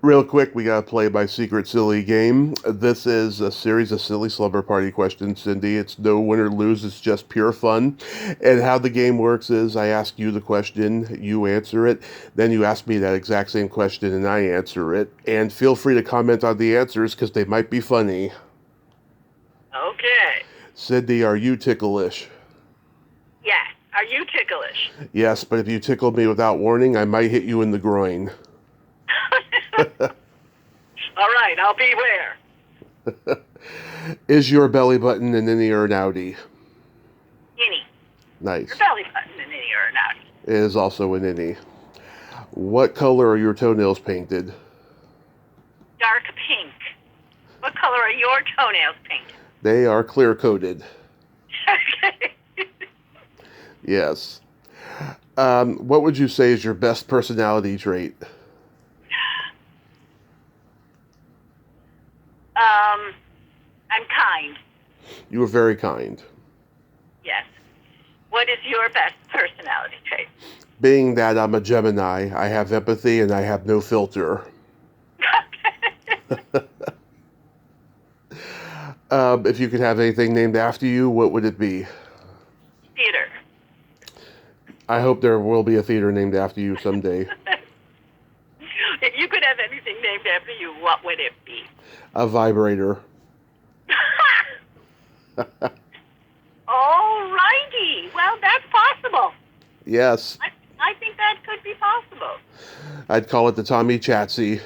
Real quick, we gotta play my secret silly game. This is a series of silly slumber party questions, Cindy. It's no win or lose, it's just pure fun. And how the game works is I ask you the question, you answer it, then you ask me that exact same question and I answer it. And feel free to comment on the answers because they might be funny. Okay. Cindy, are you ticklish? Yes. Are you ticklish? Yes, but if you tickle me without warning, I might hit you in the groin. All right, I'll beware. Is your belly button an innie or an outie? Innie. Nice. Your belly button an innie or an outie? It is also an innie. What color are your toenails painted? Dark pink. What color are your toenails painted? They are clear-coated. Okay. Yes. What would you say is your best personality trait? I'm kind. You are very kind. Yes. What is your best personality trait? Being that I'm a Gemini, I have empathy and I have no filter. If you could have anything named after you, what would it be? Theater. I hope there will be a theater named after you someday. If you could have anything named after you, what would it be? A vibrator. All righty. Well, that's possible. Yes. I think that could be possible. I'd call it the Tommy Chatsy.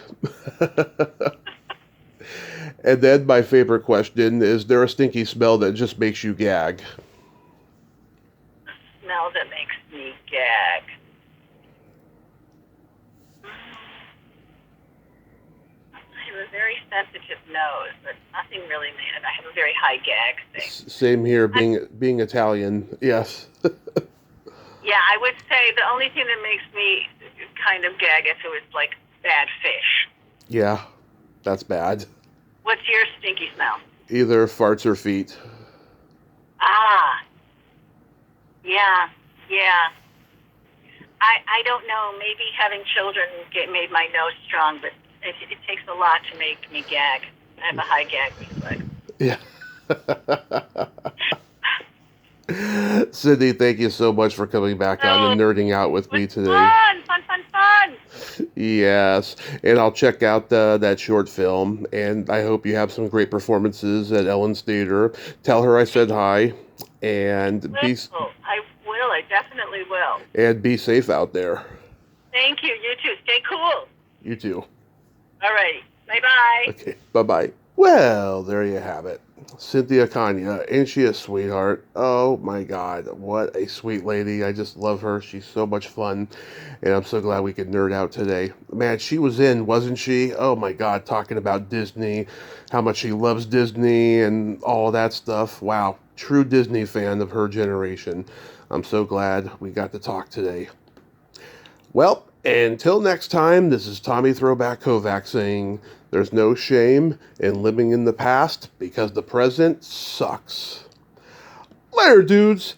And then my favorite question, is there a stinky smell that just makes you gag? A smell that makes me gag. I have a very sensitive nose, but nothing really made. I have a very high gag thing. Same here, being Italian. Yes. Yeah, I would say the only thing that makes me kind of gag if it was like bad fish. Yeah, that's bad. What's your stinky smell? Either farts or feet. Ah. Yeah. I don't know. Maybe having children made my nose strong, but it takes a lot to make me gag. I have a high gag reflex. Yeah. Cindy, thank you so much for coming back on and nerding out with me today. Fun. Yes, and I'll check out that short film, and I hope you have some great performances at Ellen's Theater. Tell her I said hi, and I will. I definitely will. And be safe out there. Thank you. You too. Stay cool. You too. All right. Bye-bye. Okay, bye-bye. Well, there you have it. Cynthia Kania, ain't she a sweetheart? Oh my God, what a sweet lady. I just love her. She's so much fun, and I'm so glad we could nerd out today. Man, she was in, wasn't she? Oh my God, talking about Disney, how much she loves Disney and all that stuff. Wow, true Disney fan of her generation. I'm so glad we got to talk today. Well, until next time, this is Tommy Throwback Kovac saying there's no shame in living in the past because the present sucks. Later, dudes.